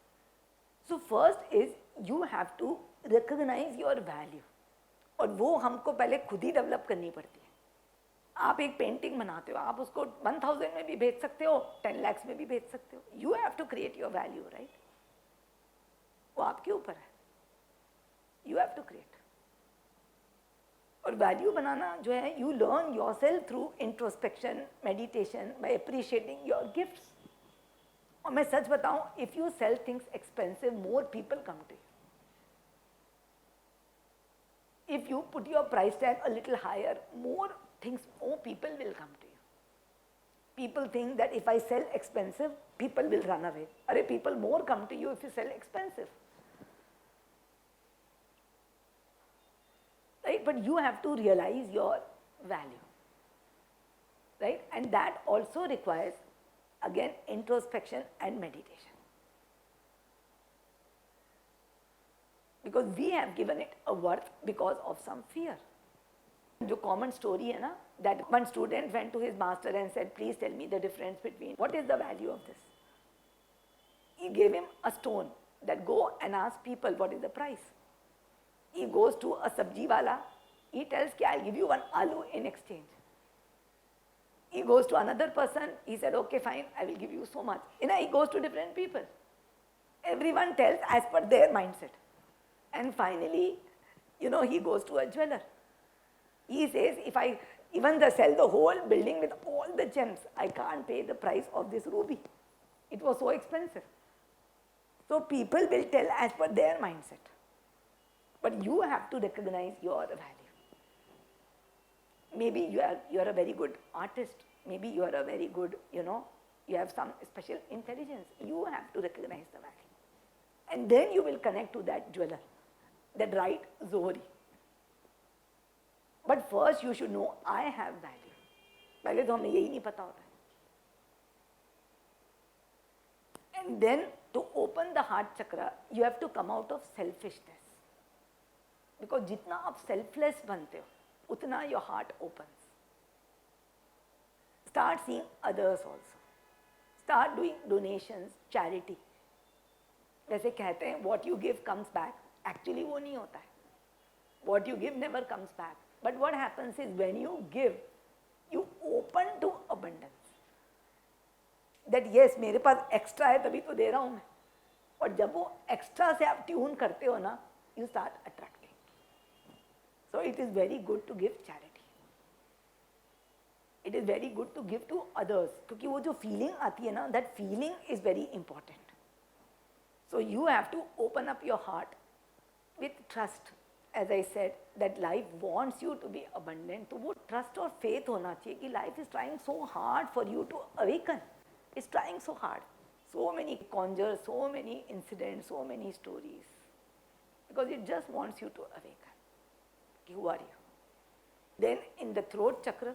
So first is, you have to recognize your value. और वो हमको पहले खुद ही develop करनी पड़ती है. आप एक पेंटिंग बनाते हो, आप उसको 1000 में भी बेच सकते हो, 10 lakhs में भी बेच सकते हो. You have to create your value, right? वो आपके ऊपर है. You have to create. और वैल्यू बनाना जो है, you learn yourself through introspection, meditation, by appreciating your gifts. और मैं सच बताऊं, if you sell things expensive, more people come to you. If you put your price tag a little higher, more people will come to you. People think that if I sell expensive, people will run away. Arey, people more come to you if you sell expensive. Right? But you have to realize your value. Right? And that also requires, again, introspection and meditation. Because we have given it a worth because of some fear. जो common story है ना, that one student went to his master and said, please tell me the difference between, what is the value of this? He gave him a stone that go and ask people what is the price. He goes to a sabji wala, he tells कि I'll give you one aloo in exchange. He goes to another person, he said, okay, fine, I will give you so much. He goes to different people. Everyone tells as per their mindset. And finally, he goes to a jeweler. He says, if I even sell the whole building with all the gems, I can't pay the price of this ruby. It was so expensive. So people will tell as per their mindset. But you have to recognize your value. Maybe you are a very good artist. Maybe you are a very good, you have some special intelligence. You have to recognize the value. And then you will connect to that jeweler, that right Zohri. But first you should know, I have value. पहले तो हमें यही नहीं पता होता है. And then to open the heart chakra, you have to come out of selfishness. Because जितना आप selfless बनते हो, उतना your heart opens. Start seeing others also. Start doing donations, charity. वैसे कहते हैं what you give comes back. Actually वो नहीं होता है. What you give never comes back. But what happens is when you give, you open to abundance. That yes, मेरे पास extra है तभी तो दे रहा हूँ मैं. और जब वो extra से आप tune करते हो ना, you start attracting. So it is very good to give charity. It is very good to give to others. क्योंकि वो जो feeling आती है ना, that feeling is very important. So you have to open up your heart with trust. As I said, that life wants you to be abundant. तो वो trust और faith होना चाहिए कि life is trying so hard for you to awaken. It's trying so hard. So many conjures, so many incidents, so many stories. Because it just wants you to awaken. Who are you? Then in the throat chakra,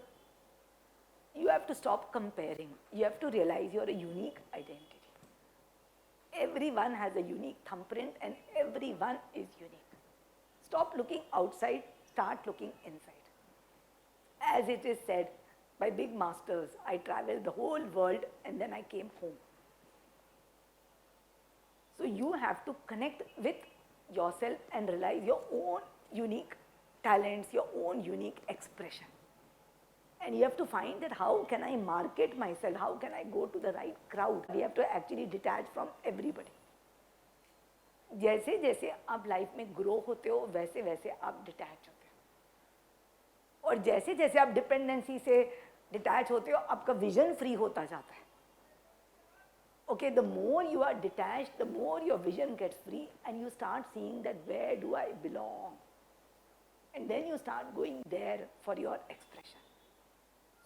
you have to stop comparing. You have to realize you are a unique identity. Everyone has a unique thumbprint and everyone is unique. Stop looking outside, start looking inside. As it is said by big masters, I traveled the whole world and then I came home. So you have to connect with yourself and realize your own unique talents, your own unique expression. And you have to find that how can I market myself, how can I go to the right crowd. We have to actually detach from everybody. जैसे जैसे आप life में grow होते हो वैसे वैसे आप detach होते हो और जैसे जैसे आप डिपेंडेंसी से डिटैच होते हो आपका विजन फ्री होता जाता है. Okay, the more you are detached, the more your vision gets free and you start seeing that where do I belong, and then you start going there for your expression.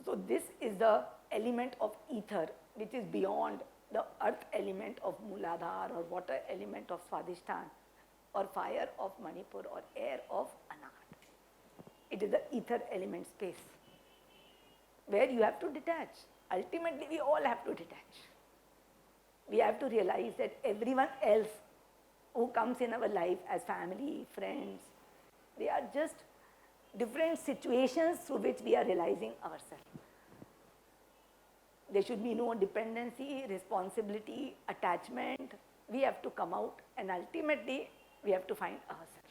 So this is the element of ether which is beyond the earth element of Muladhar or water element of Swadhisthana or fire of Manipur or air of Anahat. It is the ether element space where you have to detach. Ultimately, we all have to detach. We have to realize that everyone else who comes in our life as family, friends, they are just different situations through which we are realizing ourselves. There should be no dependency, responsibility, attachment. We have to come out and ultimately we have to find ourselves.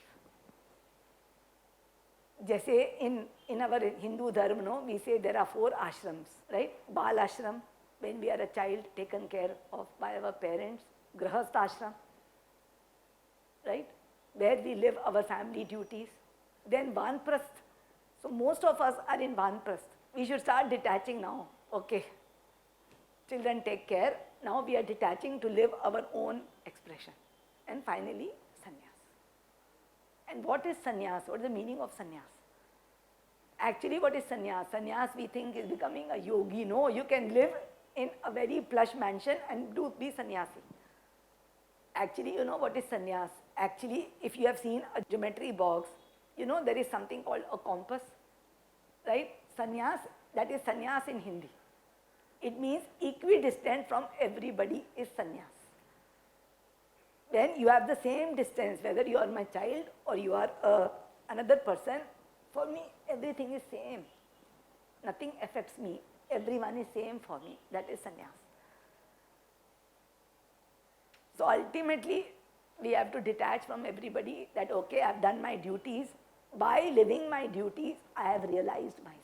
जैसे in our Hindu dharma, no, we say there are 4 ashrams, right? Bal ashram, when we are a child taken care of by our parents. Grahastha ashram, right? Where we live our family duties. Then Vanprasth. So most of us are in Vanprasth. We should start detaching now. Okay. Children take care. Now we are detaching to live our own expression. And finally, sannyas. And what is sannyas? What is the meaning of sannyas? Actually, what is sannyas? Sannyas we think is becoming a yogi. No, you can live in a very plush mansion and be sannyasi. Actually, you know what is sannyas? Actually, if you have seen a geometry box, you know there is something called a compass, right? Sannyas, that is sannyas in Hindi. It means equidistant from everybody is sannyas. When you have the same distance, whether you are my child or you are another person, for me everything is same. Nothing affects me. Everyone is same for me. That is sannyas. So ultimately, we have to detach from everybody that okay, I have done my duties. By living my duties, I have realized myself.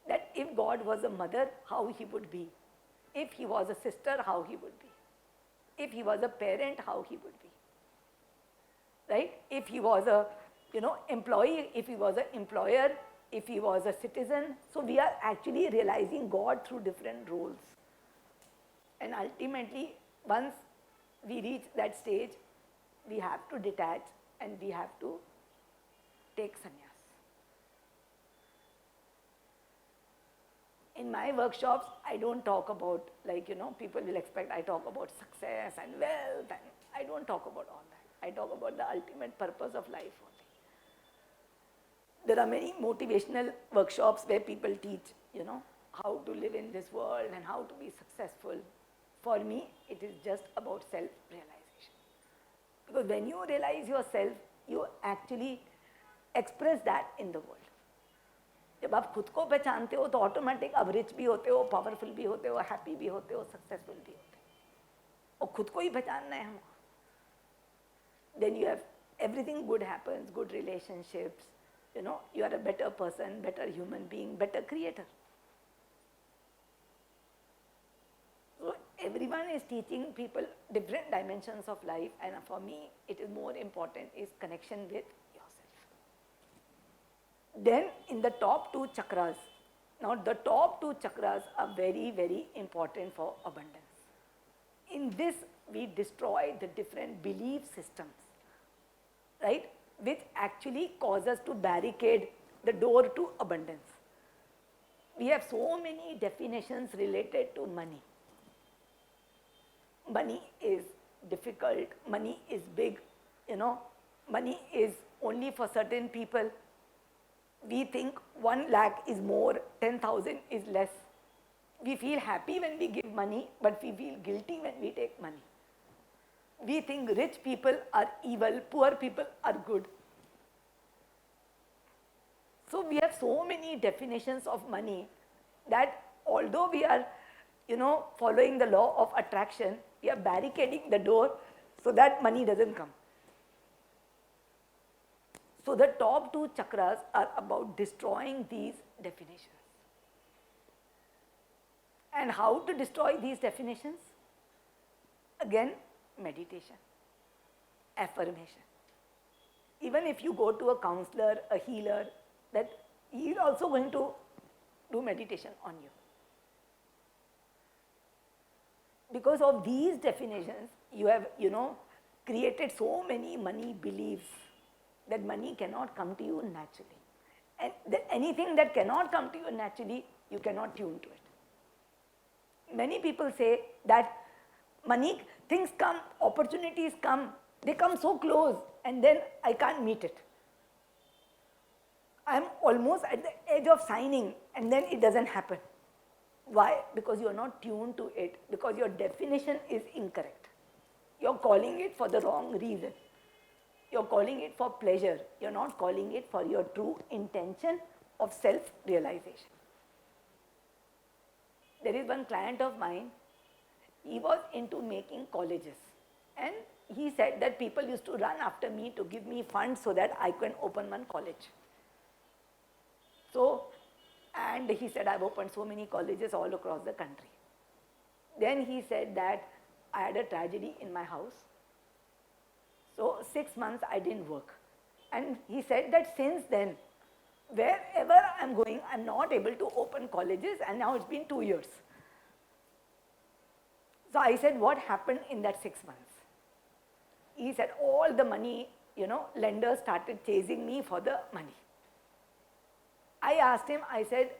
That If God was a mother, how he would be. If he was a sister, how he would be. If he was a parent, how he would be. Right? If he was a, employee, if he was an employer, if he was a citizen. So we are actually realizing God through different roles. And ultimately, once we reach that stage, we have to detach and we have to take sannyas. In my workshops, I don't talk about, people will expect I talk about success and wealth, and I don't talk about all that. I talk about the ultimate purpose of life only. There are many motivational workshops where people teach, how to live in this world and how to be successful. For me, it is just about self-realization. Because when you realize yourself, you actually express that in the world. जब आप खुद को पहचानते हो तो automatic आप rich भी होते हो, पावरफुल भी होते हो, हैप्पी भी होते हो, सक्सेसफुल भी होते हो. और खुद को ही पहचानना है हमको. Then you have everything good happens, good relationships, you are a better person, better human being, better creator. So everyone is teaching people different dimensions of life, and for me it is more important is connection with yourself. Then in the top two chakras, now the top two chakras are very, very important for abundance. In this we destroy the different belief systems, right, which actually cause us to barricade the door to abundance. We have so many definitions related to money. Money is difficult, money is big, money is only for certain people. We think 1 lakh is more, 10,000 is less. We feel happy when we give money, but we feel guilty when we take money. We think rich people are evil, poor people are good. So we have so many definitions of money that although we are, following the law of attraction, we are barricading the door so that money doesn't come. So the top two chakras are about destroying these definitions. And how to destroy these definitions? Again, meditation, affirmation. Even if you go to a counselor, a healer, that he is also going to do meditation on you. Because of these definitions, you have, created so many money beliefs that money cannot come to you naturally. And anything that cannot come to you naturally, you cannot tune to it. Many people say that money, things come, opportunities come, they come so close and then I can't meet it. I'm almost at the edge of signing and then it doesn't happen. Why? Because you are not tuned to it, because your definition is incorrect. You're calling it for the wrong reason. You're calling it for pleasure. You're not calling it for your true intention of self-realization. There is one client of mine, he was into making colleges. And he said that people used to run after me to give me funds so that I can open one college. So, and he said, I've opened so many colleges all across the country. Then he said that I had a tragedy in my house. So 6 months I didn't work. And he said that since then, wherever I'm going, I'm not able to open colleges, and now it's been 2 years. So I said, what happened in that 6 months? He said, all the money, lenders started chasing me for the money. I asked him, I said,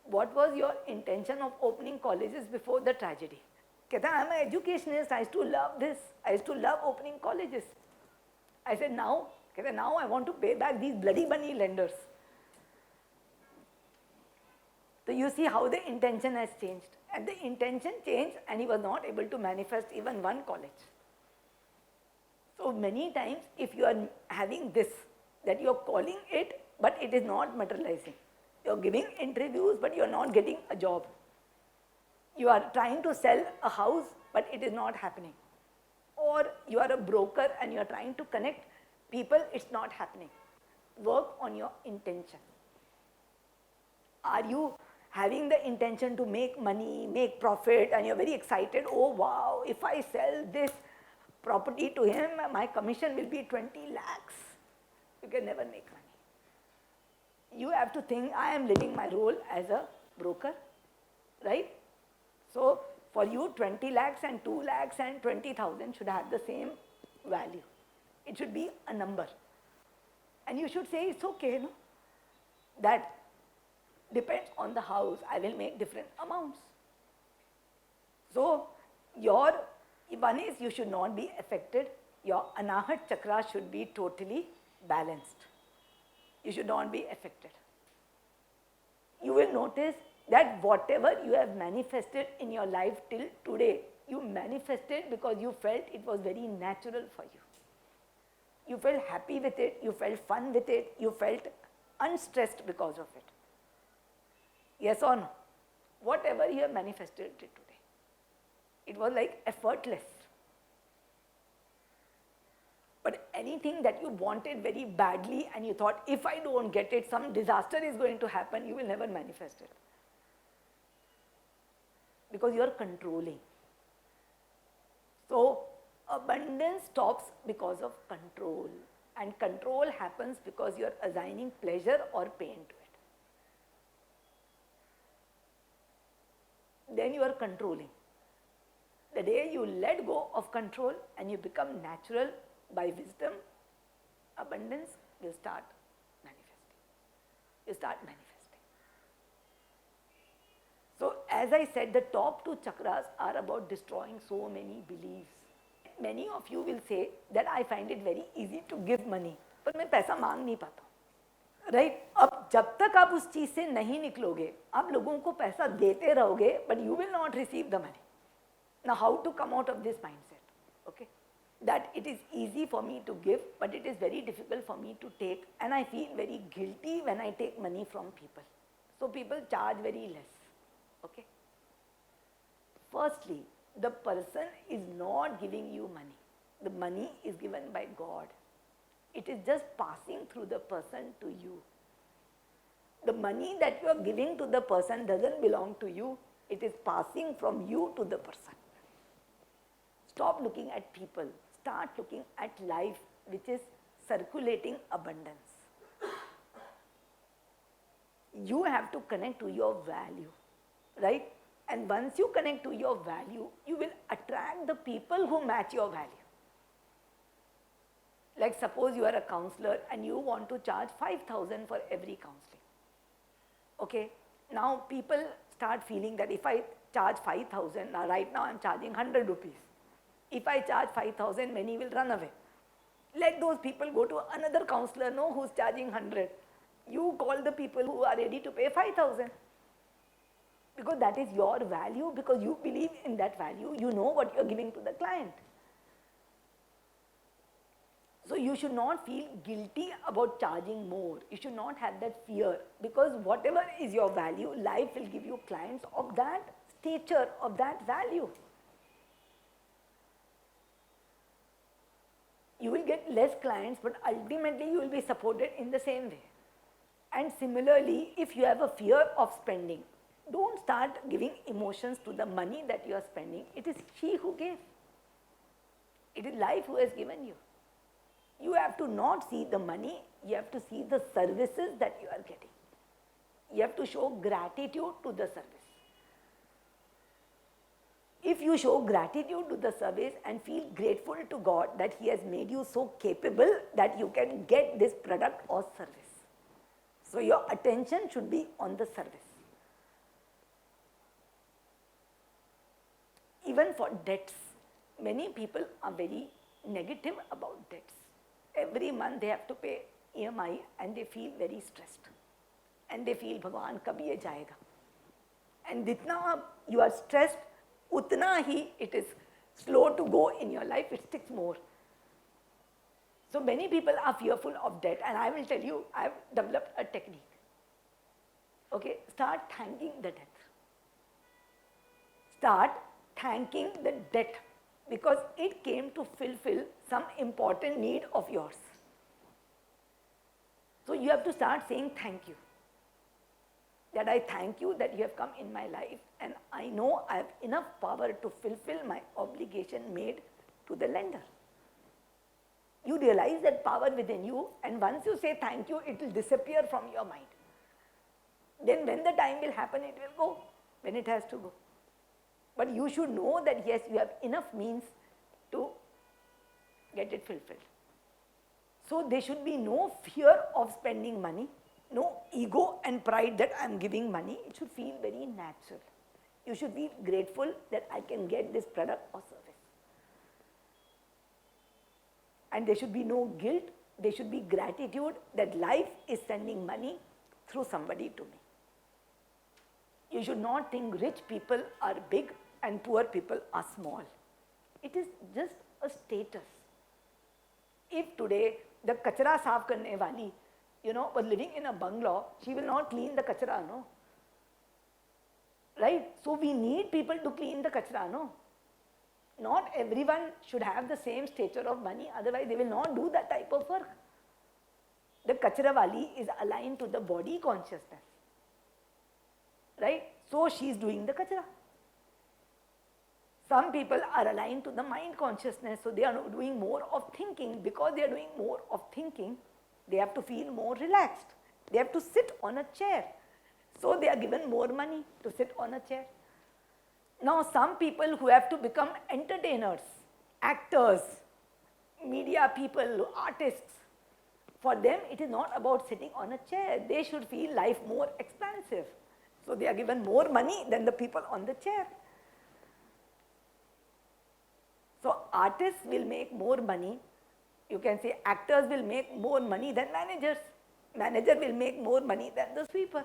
what was your intention of opening colleges before the tragedy? Kehta, I'm an educationist, I used to love this. I used to love opening colleges. I said, now I want to pay back these bloody money lenders. So you see how the intention has changed. And the intention changed and he was not able to manifest even one college. So many times if you are having this, that you are calling it, but it is not materializing. You are giving interviews, but you are not getting a job. You are trying to sell a house, but it is not happening. Or you are a broker and you are trying to connect people, it's not happening. Work on your intention. Are you having the intention to make money, make profit, and you're very excited, oh wow, if I sell this property to him, my commission will be 20 lakhs. You can never make money. You have to think, I am living my role as a broker, right? So for you, 20 lakhs and 2 lakhs and 20,000 should have the same value. It should be a number. And you should say, it's okay, no? That depends on the house, I will make different amounts. So your one is you should not be affected. Your Anahat chakra should be totally balanced. You should not be affected. You will notice that whatever you have manifested in your life till today, you manifested because you felt it was very natural for you. You felt happy with it, you felt fun with it, you felt unstressed because of it. Yes or no? Whatever you have manifested till today, it was like effortless. But anything that you wanted very badly and you thought, if I don't get it, some disaster is going to happen, you will never manifest it. Because you are controlling. So abundance stops because of control. And control happens because you are assigning pleasure or pain to it. Then you are controlling. The day you let go of control and you become natural by wisdom, abundance will start manifesting. You start manifesting. So as I said, the top two chakras are about destroying so many beliefs. Many of you will say that I find it very easy to give money, पर मैं पैसा मांग नहीं पाता हूँ, right? अब जब तक आप उस चीज से नहीं निकलोगे, आप लोगों को पैसा देते रहोगे, but you will not receive the money. Now how to come out of this mindset? Okay, that it is easy for me to give, but it is very difficult for me to take, and I feel very guilty when I take money from people. So people charge very less. Okay. Firstly, the person is not giving you money. The money is given by God. It is just passing through the person to you. The money that you are giving to the person doesn't belong to you. It is passing from you to the person. Stop looking at people. Start looking at life, which is circulating abundance. You have to connect to your value, right? And once you connect to your value, you will attract the people who match your value. Like suppose you are a counselor and you want to charge 5,000 for every counseling. Okay, now people start feeling that if I charge 5,000, now right now I am charging 100 rupees. If I charge 5,000, many will run away. Let those people go to another counselor, no, who's charging 100. You call the people who are ready to pay 5,000. Because that is your value, because you believe in that value, you know what you are giving to the client. So you should not feel guilty about charging more. You should not have that fear, because whatever is your value, life will give you clients of that stature, of that value. You will get less clients, but ultimately you will be supported in the same way. And similarly, if you have a fear of spending, don't start giving emotions to the money that you are spending. It is she who gave. It is life who has given you. You have to not see the money, you have to see the services that you are getting. You have to show gratitude to the service. If you show gratitude to the service and feel grateful to God that He has made you so capable that you can get this product or service. So your attention should be on the service. Even for debts, many people are very negative about debts. Every month they have to pay EMI and they feel very stressed. And they feel, Bhagwan, kabhi ye jayega. And jitna you are stressed, utna hi it is slow to go in your life, it sticks more. So many people are fearful of debt, and I will tell you, I have developed a technique. Okay, start thanking the debt. Start thanking the debt, because it came to fulfill some important need of yours. So you have to start saying thank you. that I thank you that you have come in my life and I know I have enough power to fulfill my obligation made to the lender. You realize that power within you, and once you say thank you, it will disappear from your mind. Then when the time will happen, it will go when it has to go. But you should know that yes, you have enough means to get it fulfilled. So there should be no fear of spending money, no ego and pride that I am giving money. It should feel very natural. You should be grateful that I can get this product or service. And there should be no guilt, there should be gratitude that life is sending money through somebody to me. You should not think rich people are big and poor people are small. It is just a status. If today the kachra saaf karne wali, was living in a bungalow, she will not clean the kachra, no? Right? So we need people to clean the kachra, no? Not everyone should have the same stature of money, otherwise they will not do that type of work. The kachra wali is aligned to the body consciousness. Right? So she is doing the kachra. Some people are aligned to the mind consciousness, so they are doing more of thinking. Because they are doing more of thinking, they have to feel more relaxed. They have to sit on a chair. So they are given more money to sit on a chair. Now some people who have to become entertainers, actors, media people, artists, for them it is not about sitting on a chair. They should feel life more expansive. So they are given more money than the people on the chair. So artists will make more money. You can say actors will make more money than managers. Manager will make more money than the sweeper.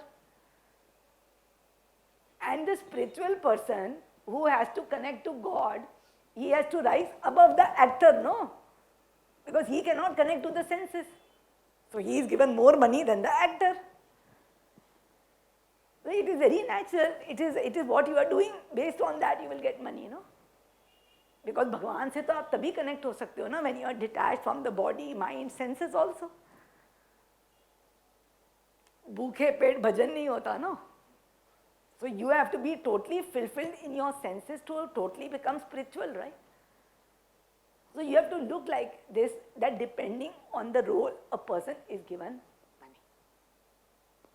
And the spiritual person who has to connect to God, he has to rise above the actor, no? Because he cannot connect to the senses. So he is given more money than the actor. So it is very natural. It is what you are doing. Based on that you will get money, no? Because Bhagwan se to aap tabhi connect ho sakte ho na, when you are detached from the body, mind, senses also. Bhookhe pet bhajan nahi hota, no? So you have to be totally fulfilled in your senses to totally become spiritual, right? So you have to look like this, that depending on the role a person is given money.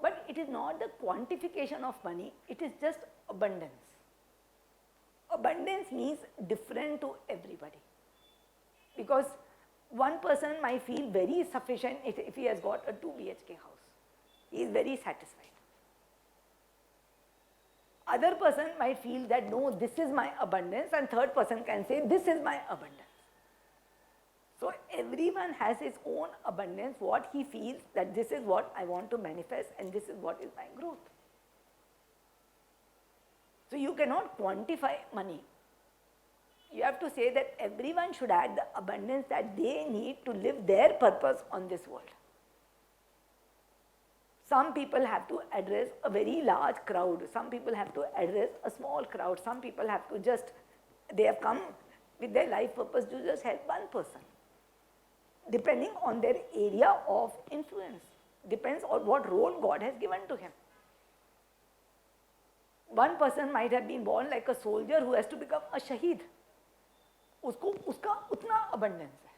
But it is not the quantification of money, it is just abundance. Abundance means different to everybody. Because one person might feel very sufficient if he has got a 2 BHK house. He is very satisfied. Other person might feel that no, this is my abundance, and third person can say this is my abundance. So everyone has his own abundance, what he feels that this is what I want to manifest and this is what is my growth. So you cannot quantify money. You have to say that everyone should have the abundance that they need to live their purpose on this world. Some people have to address a very large crowd. Some people have to address a small crowd. Some people have to they have come with their life purpose to just help one person. Depending on their area of influence. Depends on what role God has given to him. One person might have been born like a soldier who has to become a shaheed. Uska utna abundance hai.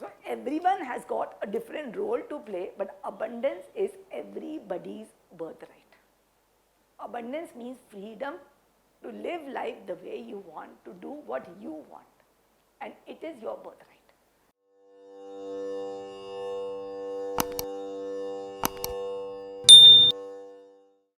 So everyone has got a different role to play, but abundance is everybody's birthright. Abundance means freedom to live life the way you want, to do what you want. And it is your birthright.